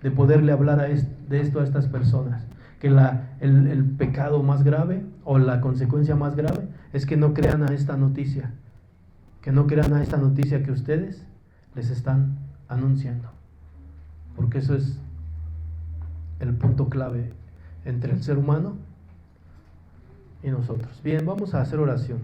de poderle hablar de esto a estas personas, que el pecado más grave o la consecuencia más grave es que no crean a esta noticia, que no crean a esta noticia que ustedes les están anunciando, porque eso es el punto clave entre el ser humano y nosotros. Bien, vamos a hacer oración.